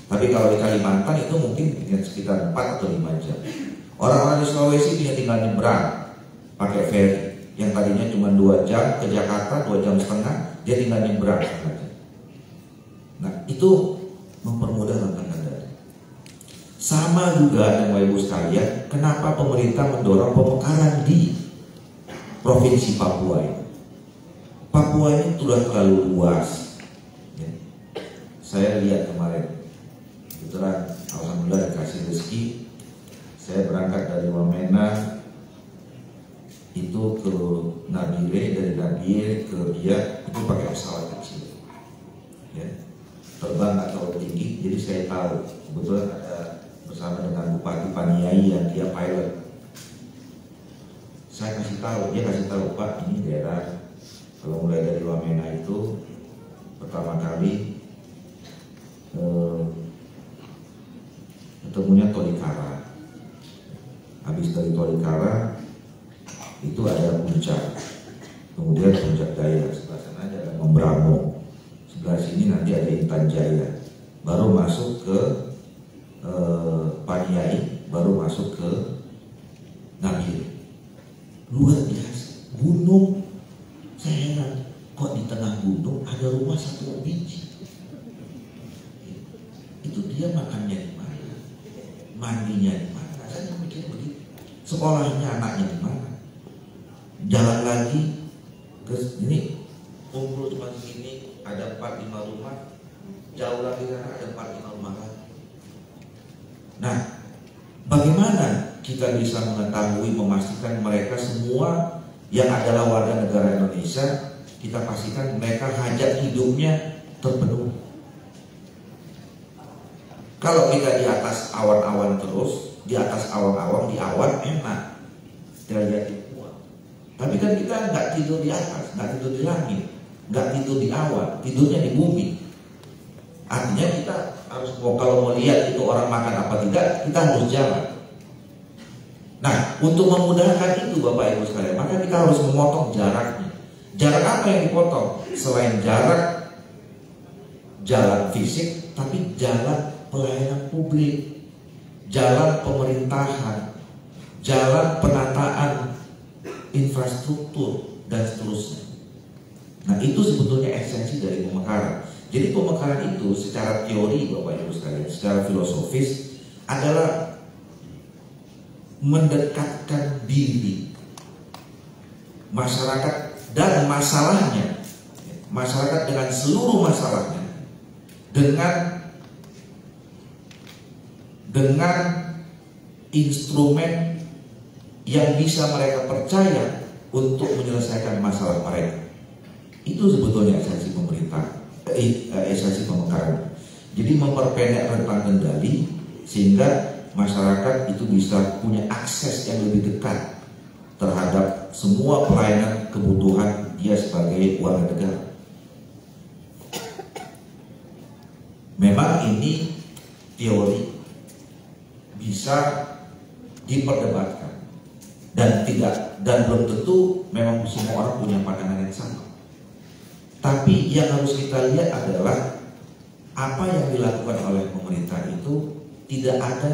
Tapi kalau di Kalimantan itu mungkin sekitar 4 atau 5 jam. Orang-orang di Sulawesi dia tinggal nyebrang pakai ferry yang tadinya cuma 2 jam ke Jakarta, 2 jam setengah, dia tinggal nyebrang saja. Nah, itu mempermudah rentang kendali. Sama juga dengan Ibu sekalian, kenapa pemerintah mendorong pemekaran di Provinsi Papua ini? Papua ini sudah terlalu luas. Ya. Saya lihat kemarin, kebetulan alhamdulillah dikasih rezeki, saya berangkat dari Wamena itu ke Nabire, dari Nabire ke Biak itu pakai pesawat kecil. Ya. Terbang nggak terlalu tinggi, jadi saya tahu. Kebetulan ada bersama dengan Bupati Paniai yang dia pilot. Saya kasih tahu, dia kasih tahu, Pak, ini daerah kalau mulai dari Wamena itu pertama kali ketemunya Tolikara. Habis dari Tolikara itu ada puncak, kemudian puncak Jaya, sebelah sana ada Membramo, sebelah sini nanti ada Intan Jaya, baru masuk ke Paniai, baru masuk ke Nabire. Luar biasa, gunung. Saya heran, kok di tengah gunung ada rumah 1 biji. Itu dia makannya di mana, mandinya di mana? Saya mikir begitu. Sekolahnya anaknya di mana? Jalan lagi ke ini, kumpul cuma segini, ada 4-5 rumah. Jauh lagi sana ada 4-5 rumah lagi. Nah, bagaimana kita bisa mengetahui, memastikan mereka semua yang adalah warga negara Indonesia, kita pastikan mereka hajat hidupnya terpenuhi. Kalau kita di atas awan-awan terus, di atas awan-awan, di awan enak, derajat kuat. Tapi kan kita nggak tidur di atas, nggak tidur di langit, nggak tidur di awan, tidurnya di bumi. Artinya kita harus, kalau mau lihat itu orang makan apa tidak, kita harus jalan. Nah, untuk memudahkan itu Bapak Ibu sekalian, maka kita harus memotong jaraknya. Jarak apa yang dipotong? Selain jarak jalan fisik, tapi jalan pelayanan publik, jalan pemerintahan, jalan penataan infrastruktur dan seterusnya. Nah, itu sebetulnya esensi dari pemekaran. Jadi pemekaran itu secara teori Bapak Ibu sekalian, secara filosofis adalah mendekatkan diri masyarakat dan masalahnya, masyarakat dengan seluruh masalahnya, dengan instrumen yang bisa mereka percaya untuk menyelesaikan masalah mereka. Itu sebetulnya esensi pemerintah, esensi pemekaran. Jadi memperpendek rentang kendali sehingga masyarakat itu bisa punya akses yang lebih dekat terhadap semua pelayanan kebutuhan dia sebagai warga negara. Memang ini teori bisa diperdebatkan dan belum tentu memang semua orang punya pandangan yang sama. Tapi yang harus kita lihat adalah apa yang dilakukan oleh pemerintah itu tidak ada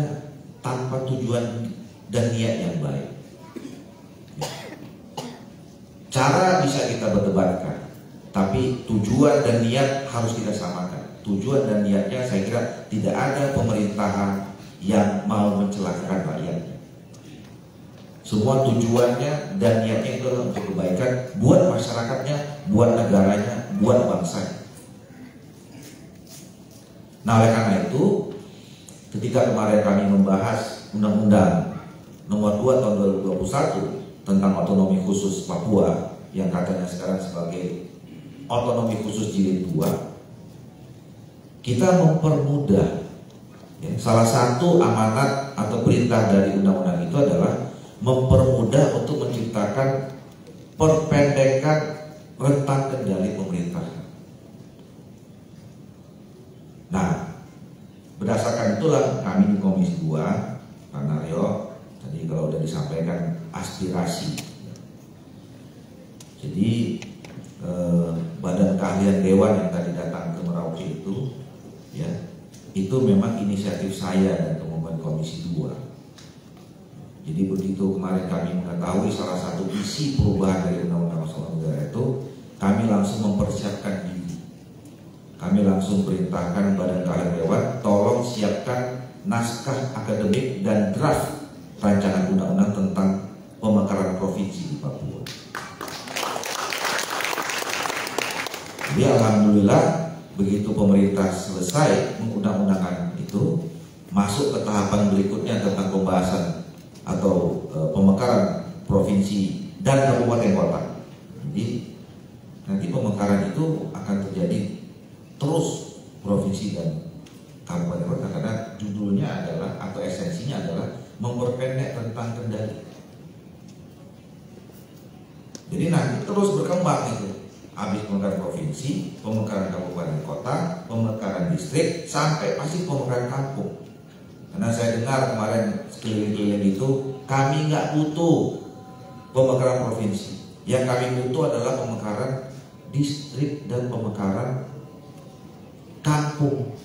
tanpa tujuan dan niat yang baik. Cara bisa kita berdebatkan, Tapi tujuan dan niat harus kita samakan. Tujuan dan niatnya saya kira tidak ada pemerintahan yang mau mencelakakan rakyatnya. Semua tujuannya dan niatnya itu adalah untuk kebaikan buat masyarakatnya, buat negaranya, buat bangsanya. Nah, oleh karena itu, ketika kemarin kami membahas Undang-Undang Nomor 2 Tahun 2021 tentang otonomi khusus Papua yang katanya sekarang sebagai otonomi khusus jilid 2, kita mempermudah. Ya, salah satu amanat atau perintah dari undang-undang itu adalah mempermudah untuk menciptakan perpendekan rentang kendali pemerintah. Nah, berdasarkan itulah kami di Komisi 2, Pak Naryo, tadi kalau sudah disampaikan aspirasi. Jadi Badan Keahlian Dewan yang tadi datang ke Merauke itu, ya, itu memang inisiatif saya dan teman-teman Komisi 2. Jadi begitu kemarin kami mengetahui salah satu isi perubahan dari Undang-Undang Otonomi Daerah itu, kami langsung mempersiapkan diri. Kami langsung perintahkan Badan Keahlian Dewan, tolong siapkan naskah akademik dan draft rancangan undang-undang tentang pemekaran provinsi di Papua. Jadi alhamdulillah begitu pemerintah selesai mengundang-undangkan itu, masuk ke tahapan berikutnya tentang pembahasan atau pemekaran provinsi dan kabupaten kota. Jadi nanti pemekaran itu akan terjadi terus provinsi dan kabupaten kota, karena judulnya adalah atau esensinya adalah memperpendek rentang kendali. Jadi nanti terus berkembang itu. Habis pemekaran provinsi, pemekaran kabupaten kota, pemekaran distrik, sampai pasti pemekaran kampung. Karena saya dengar kemarin sekeliling-keliling itu, kami nggak butuh pemekaran provinsi. Yang kami butuh adalah pemekaran distrik dan pemekaran kampung.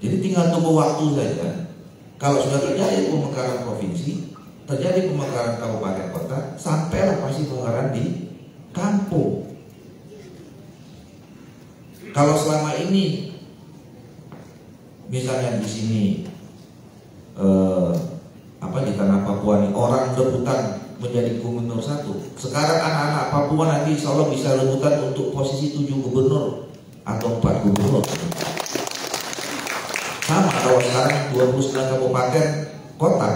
Jadi tinggal tunggu waktu saja. Kalau sudah terjadi pemekaran provinsi, terjadi pemekaran kabupaten kota, sampailah pasti pemekaran di kampung. Kalau selama ini misalnya di sini di tanah Papua nih orang rebutan menjadi gubernur 1, sekarang anak-anak Papua nanti insya Allah bisa rebutan untuk posisi 7 gubernur atau 4 gubernur. Sama kalau sekarang 29 kabupaten kota,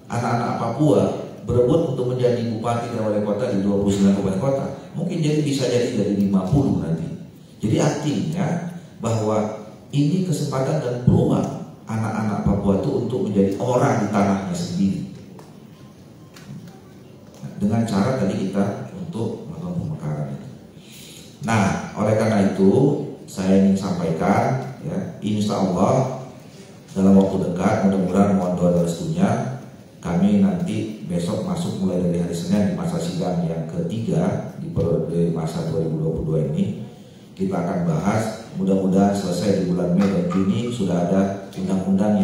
anak-anak Papua berebut untuk menjadi bupati dan wali kota di 29 kabupaten kota, mungkin jadi bisa jadi dari 50 nanti. Jadi artinya bahwa ini kesempatan dan peluang anak-anak Papua itu untuk menjadi orang di tanahnya sendiri. Dengan cara tadi kita untuk melakukan pemekaran. Nah, oleh karena itu saya ingin sampaikan, ya, insya Allah dalam waktu dekat, mudah-mudahan mohon doa dan restunya, kami nanti besok masuk mulai dari hari Senin di masa sidang yang ketiga di periode masa 2022 ini. Kita akan bahas, mudah-mudahan selesai di bulan Mei dan Juni sudah ada undang-undang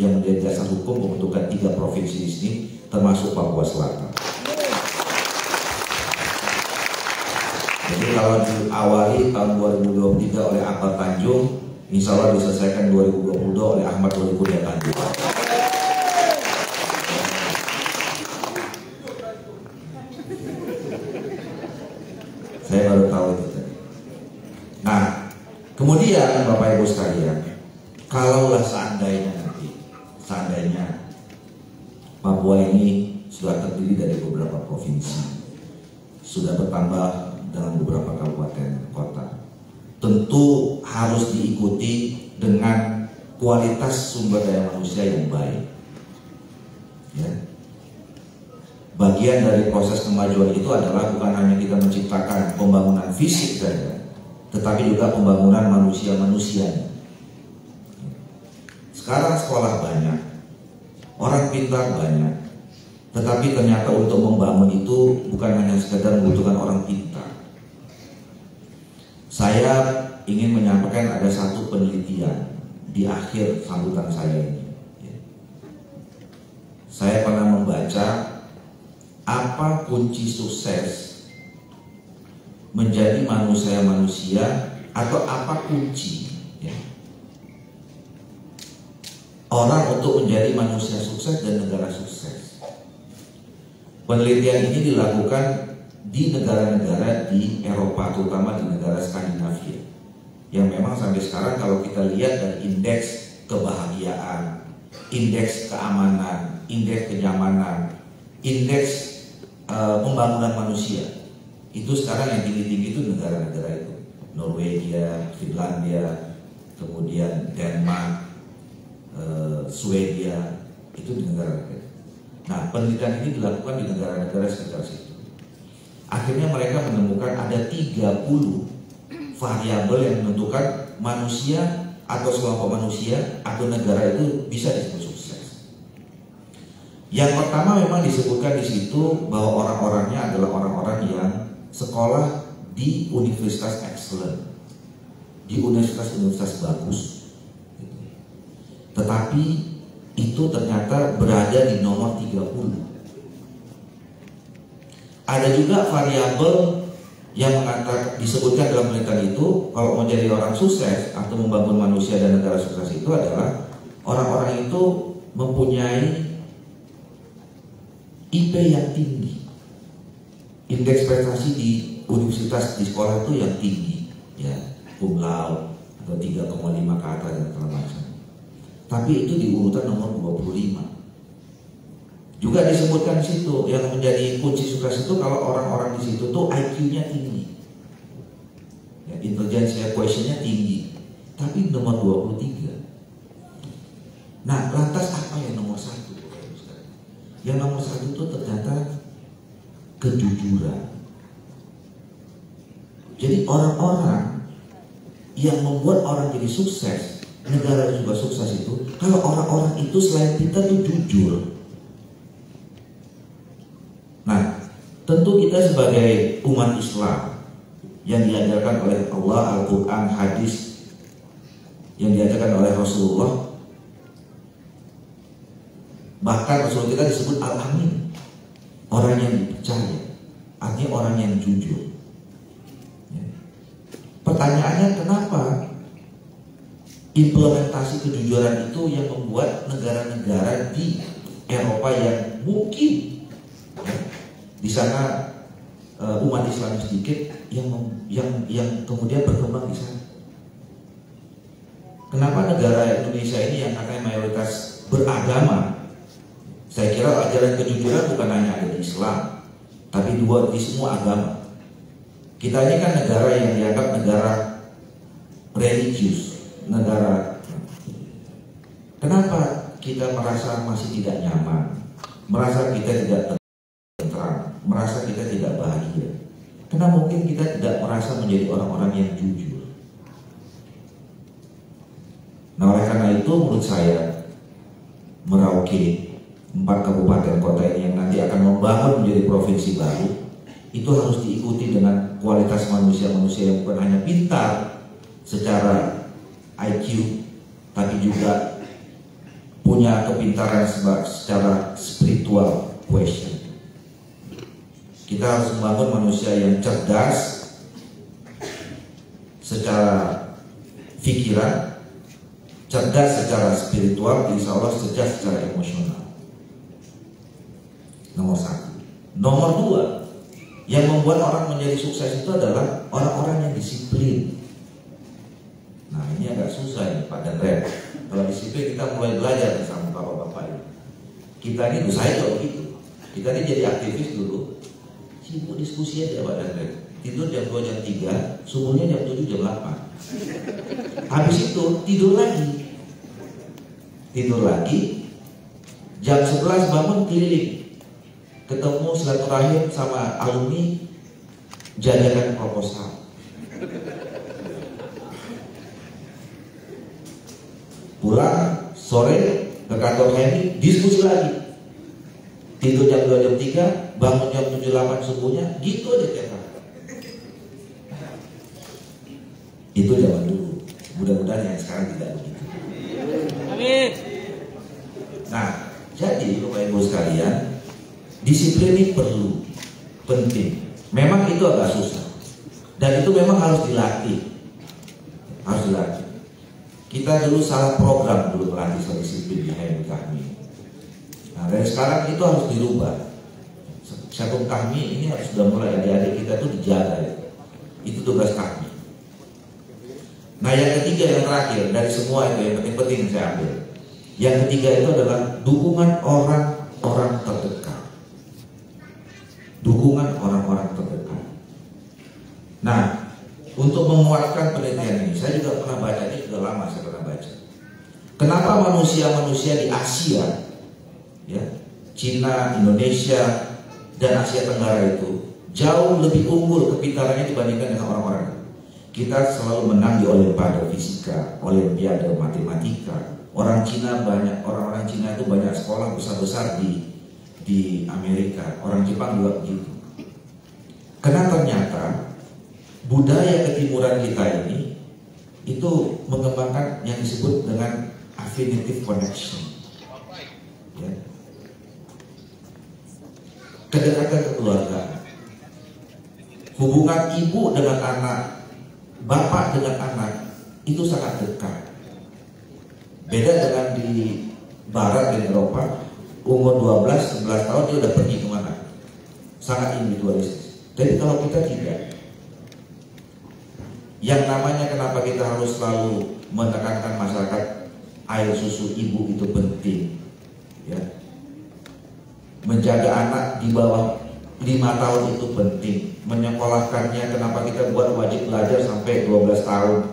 yang menjadi dasar hukum pembentukan 3 provinsi di sini, termasuk Papua Selatan. Jadi kalau diawali tahun 2023 oleh Akbar Tanjung, insya Allah diselesaikan 2022 oleh Ahmad Doli Kurnia Tanjung. Saya baru tahu itu tadi. Nah, kemudian Bapak Ibu sekalian, kalaulah seandainya Papua ini sudah terdiri dari beberapa provinsi, sudah bertambah dalam beberapa kabupaten kota, tentu harus diikuti dengan kualitas sumber daya manusia yang baik. Ya. Bagian dari proses kemajuan itu adalah bukan hanya kita menciptakan pembangunan fisik saja, tetapi juga pembangunan manusia-manusianya. Sekarang sekolah banyak, orang pintar banyak, tetapi ternyata untuk membangun itu bukan hanya sekedar membutuhkan orang pintar. Saya ingin menyampaikan ada satu penelitian di akhir sambutan saya ini. Saya pernah membaca apa kunci sukses menjadi manusia atau apa kunci ya, orang untuk menjadi manusia sukses dan negara sukses. Penelitian ini dilakukan di negara-negara di Eropa, terutama di negara Skandinavia, yang memang sampai sekarang kalau kita lihat dari indeks kebahagiaan, indeks keamanan, indeks kenyamanan, indeks pembangunan manusia, itu sekarang yang tinggi-tinggi itu negara-negara itu, Norwegia, Finlandia, kemudian Denmark, Swedia, itu di negara-negara. Nah, penelitian ini dilakukan di negara-negara sekitar situ. Akhirnya mereka menemukan ada 30 variabel yang menentukan manusia atau sekelompok manusia atau negara itu bisa disebut sukses. Yang pertama memang disebutkan di situ bahwa orang-orangnya adalah orang-orang yang sekolah di universitas excellent, di universitas-universitas bagus. Tetapi itu ternyata berada di nomor 30. Ada juga variabel yang mengatakan, disebutkan dalam penelitian itu, kalau mau jadi orang sukses atau membangun manusia dan negara sukses itu adalah orang-orang itu mempunyai IP yang tinggi, indeks prestasi di universitas di sekolah itu yang tinggi, ya, cum laude atau 3,5 ke atas dan segala macam. Tapi itu di urutan nomor 25. Juga disebutkan di situ yang menjadi kunci sukses itu kalau orang-orang di situ tuh IQ-nya tinggi, ya, intelligence quotient-nya tinggi, tapi nomor 23. Nah, lantas apa yang nomor 1? Yang nomor 1 itu ternyata kejujuran. Jadi orang-orang yang membuat orang jadi sukses, negara juga sukses itu, kalau orang-orang itu selain pintar itu jujur. Nah, tentu kita sebagai umat Islam yang diajarkan oleh Allah, Al-Quran, hadis yang diajarkan oleh Rasulullah, bahkan Rasul kita disebut Al-Amin, orang yang dipercaya, artinya orang yang jujur. Ya. Pertanyaannya, kenapa implementasi kejujuran itu yang membuat negara-negara di Eropa yang mungkin ya, di sana umat Islam sedikit yang kemudian berkembang di sana? Kenapa negara Indonesia ini yang katanya mayoritas beragama? Saya kira ajaran kejujuran bukan hanya ada di Islam, tapi di semua agama. Kita ini kan negara yang dianggap negara religius, negara. Kenapa kita merasa masih tidak nyaman, merasa kita tidak tentram, merasa kita tidak bahagia? Karena mungkin kita tidak merasa menjadi orang-orang yang jujur. Nah, oleh karena itu menurut saya Merauke, 4 kabupaten kota ini yang nanti akan membangun menjadi provinsi baru, itu harus diikuti dengan kualitas manusia-manusia yang bukan hanya pintar secara IQ, tapi juga punya kepintaran secara spiritual quotient. Kita harus membangun manusia yang cerdas secara pikiran, cerdas secara spiritual, insya Allah cerdas secara emosional. Nomor 1. Nomor 2, yang membuat orang menjadi sukses itu adalah orang-orang yang disiplin. Nah, ini agak susah ya Pak dan Ren. Kalau disiplin kita mulai belajar sama bapak-bapak ini. Kita ini, saya juga begitu. Kita ini jadi aktivis dulu, sibuk diskusi aja Pak dan Ren. Tidur jam 2, jam 3, subuhnya jam 7, jam 8. Habis itu tidur lagi, jam 11 bangun keliling, ketemu silaturahim sama alumni, jajakan proposal. Pulang sore ke kantor HMI, diskusi lagi. Tidur jam 2, jam 3, bangun jam 7, 8 subuhnya, gitu aja tiap hari. Itu zaman dulu. Mudah-mudahan yang sekarang tidak begitu. Amin. Nah, jadi Bapak Ibu sekalian, Disiplin ini perlu, penting. Memang itu agak susah, dan itu memang harus dilatih. Kita dulu salah program dulu melatih soal disiplin di HMI kami. Nah, dari sekarang itu harus dirubah. Satu kami ini harus sudah mulai, adik-adik kita tuh dijaga ya. Itu tugas kami. Nah, yang ketiga, yang terakhir dari semua itu yang penting saya ambil. Yang ketiga itu adalah dukungan orang-orang terdekat. Dukungan orang-orang terdekat. Nah, untuk menguatkan penelitian ini, saya juga pernah baca, ini sudah lama saya pernah baca. Kenapa manusia-manusia di Asia, ya, Cina, Indonesia, dan Asia Tenggara itu jauh lebih unggul kepintarannya dibandingkan dengan orang-orang. Kita selalu menang di Olimpiade fisika, Olimpiade matematika. Orang Cina banyak, orang-orang Cina itu banyak sekolah besar-besar di Amerika. Orang Jepang juga begitu. Karena ternyata budaya ketimuran kita ini itu mengembangkan yang disebut dengan affinitive connection, ya. Kedekatan kekeluargaan, hubungan ibu dengan anak, bapak dengan anak itu sangat dekat. Beda dengan di Barat, di Eropa, umur 12-11 tahun dia udah pergi kemana, sangat individualistis. Tapi kalau kita tidak, yang namanya kenapa kita harus selalu menekankan masyarakat air susu ibu itu penting, ya. Menjaga anak di bawah 5 tahun itu penting. Menyekolahkannya, kenapa kita buat wajib belajar sampai 12 tahun,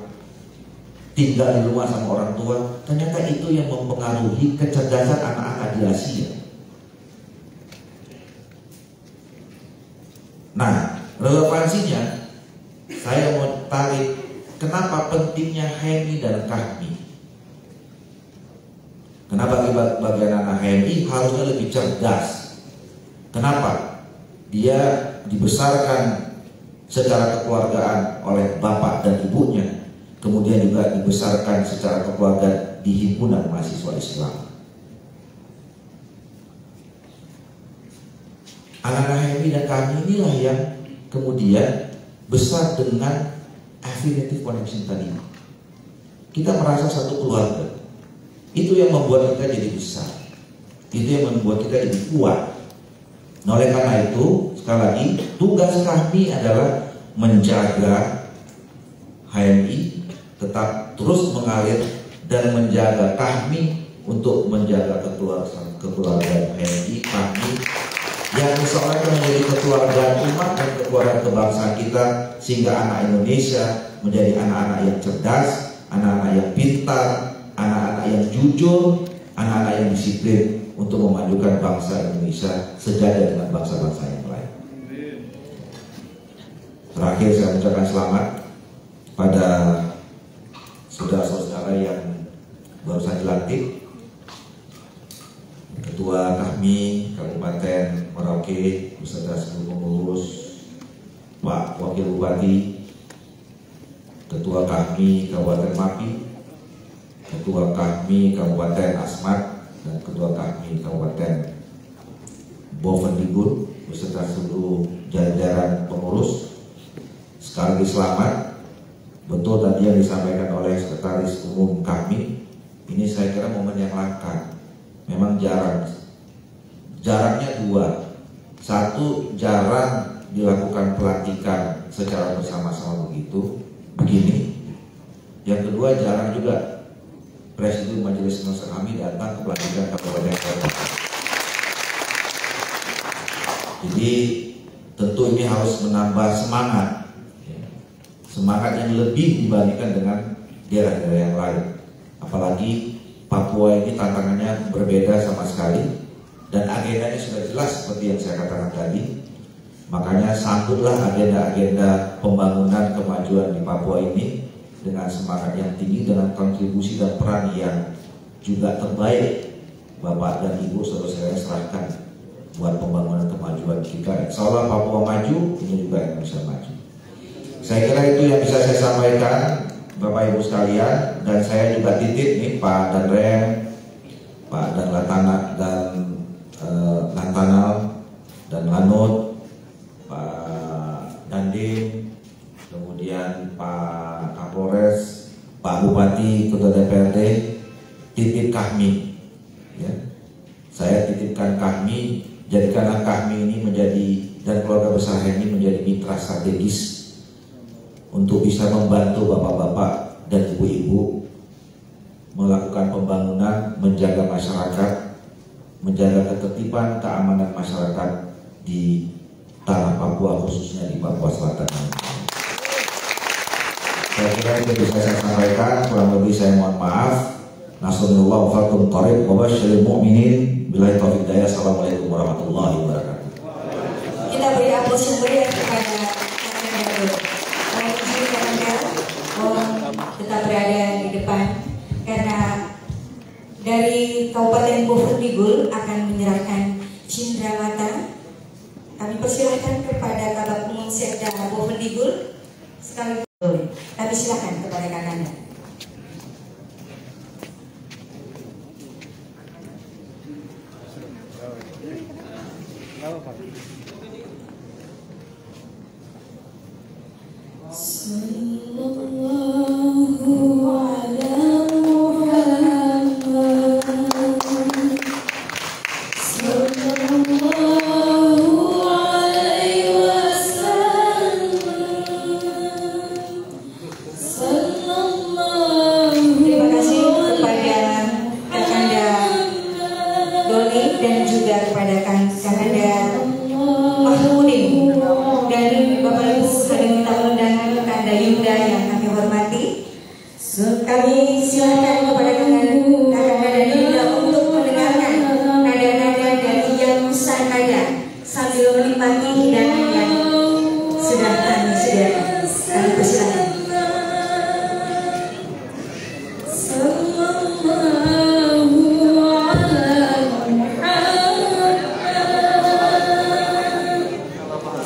tinggal di rumah sama orang tua. Ternyata itu yang mempengaruhi kecerdasan anak-anak di Asia. Nah, relevansinya saya mau tarik, kenapa pentingnya HMI dan KAHMI. Kenapa bagian anak HMI harusnya lebih cerdas. Kenapa? Dia dibesarkan secara kekeluargaan oleh bapak dan ibunya, kemudian juga dibesarkan secara kekeluargaan di himpunan mahasiswa Islam. Anak-anak HMI dan KAHMI inilah yang kemudian besar dengan affinitive connection tadi. Kita merasa satu keluarga. Itu yang membuat kita jadi besar. Itu yang membuat kita jadi kuat. Nah, oleh karena itu, sekali lagi, tugas kami adalah menjaga HMI tetap terus mengalir dan menjaga kami untuk menjaga kekeluargaan HMI kami yang misalnya menjadi kekeluargaan umat dan kekeluargaan kebangsaan kita, sehingga anak Indonesia menjadi anak-anak yang cerdas, anak-anak yang pintar, anak-anak yang jujur, anak-anak yang disiplin untuk memajukan bangsa Indonesia sejajar dengan bangsa-bangsa yang lain. Terakhir saya ucapkan selamat pada saudara-saudara yang baru saja dilantik, Ketua KAHMI Kabupaten Merauke beserta seluruh pengurus, Pak Wakil Bupati, Ketua KAHMI Kabupaten Mapi, Ketua KAHMI Kabupaten Asmat, dan Ketua KAHMI Kabupaten Bovendigul beserta seluruh jajaran pengurus. Sekali lagi selamat. Betul tadi yang disampaikan oleh Sekretaris Umum KAHMI, ini saya kira momen yang langka. Memang jarangnya dua. Satu, jarang dilakukan pelantikan secara bersama-sama begini. Yang kedua, jarang juga Presiden Majelis Nusa kami datang ke pelantikan Kabupaten Kota. Jadi tentu ini harus menambah semangat yang lebih dibandingkan dengan daerah-daerah yang lain. Apalagi Papua ini tantangannya berbeda sama sekali, dan agendanya sudah jelas seperti yang saya katakan tadi. Makanya sambutlah agenda-agenda pembangunan kemajuan di Papua ini dengan semangat yang tinggi, dengan kontribusi dan peran yang juga terbaik Bapak dan Ibu saudara-saudara serahkan buat pembangunan kemajuan kita. Insya Allah Papua maju, ini juga Indonesia maju. Saya kira itu yang bisa saya sampaikan Bapak Ibu sekalian, dan saya juga titip nih Pak Danrem, Pak Dan Lantanal, Dandim, kemudian Pak Kapolres, Pak Bupati, Ketua DPRD, titip kami, ya. Saya titipkan kami, jadikanlah kami ini menjadi dan keluarga besar ini menjadi mitra strategis untuk bisa membantu bapak-bapak dan ibu-ibu melakukan pembangunan, menjaga masyarakat, menjaga ketertiban, keamanan masyarakat di tanah Papua, khususnya di Papua Selatan. Saya kira itu bisa saya sampaikan, kurang lebih saya mohon maaf. Nasrullah wa fatum qarib wa basyiril mu'minin. Billahi taufiq hidayah. Assalamualaikum warahmatullahi wabarakatuh. Kita beri aplaus yang meriah kepada Kakanda Dul. Mohon izin Kakanda, mohon tetap berada di depan karena dari Kabupaten Bovendigul akan menyerahkan cindrawata. Kami persilahkan kepada Kabak Umum Sekda Bovendigul sekaligus. Kami silakan kepada Kakanda. Kami silakan kepada Kakanda dan Yunda untuk mendengarkan nada-nada dari Yang Nusantara sambil menikmati hidangan yang sudah kami sediakan. Kami persilakan.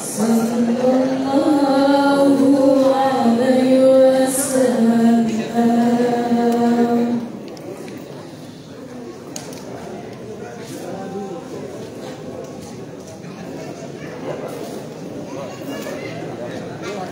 Sallallahu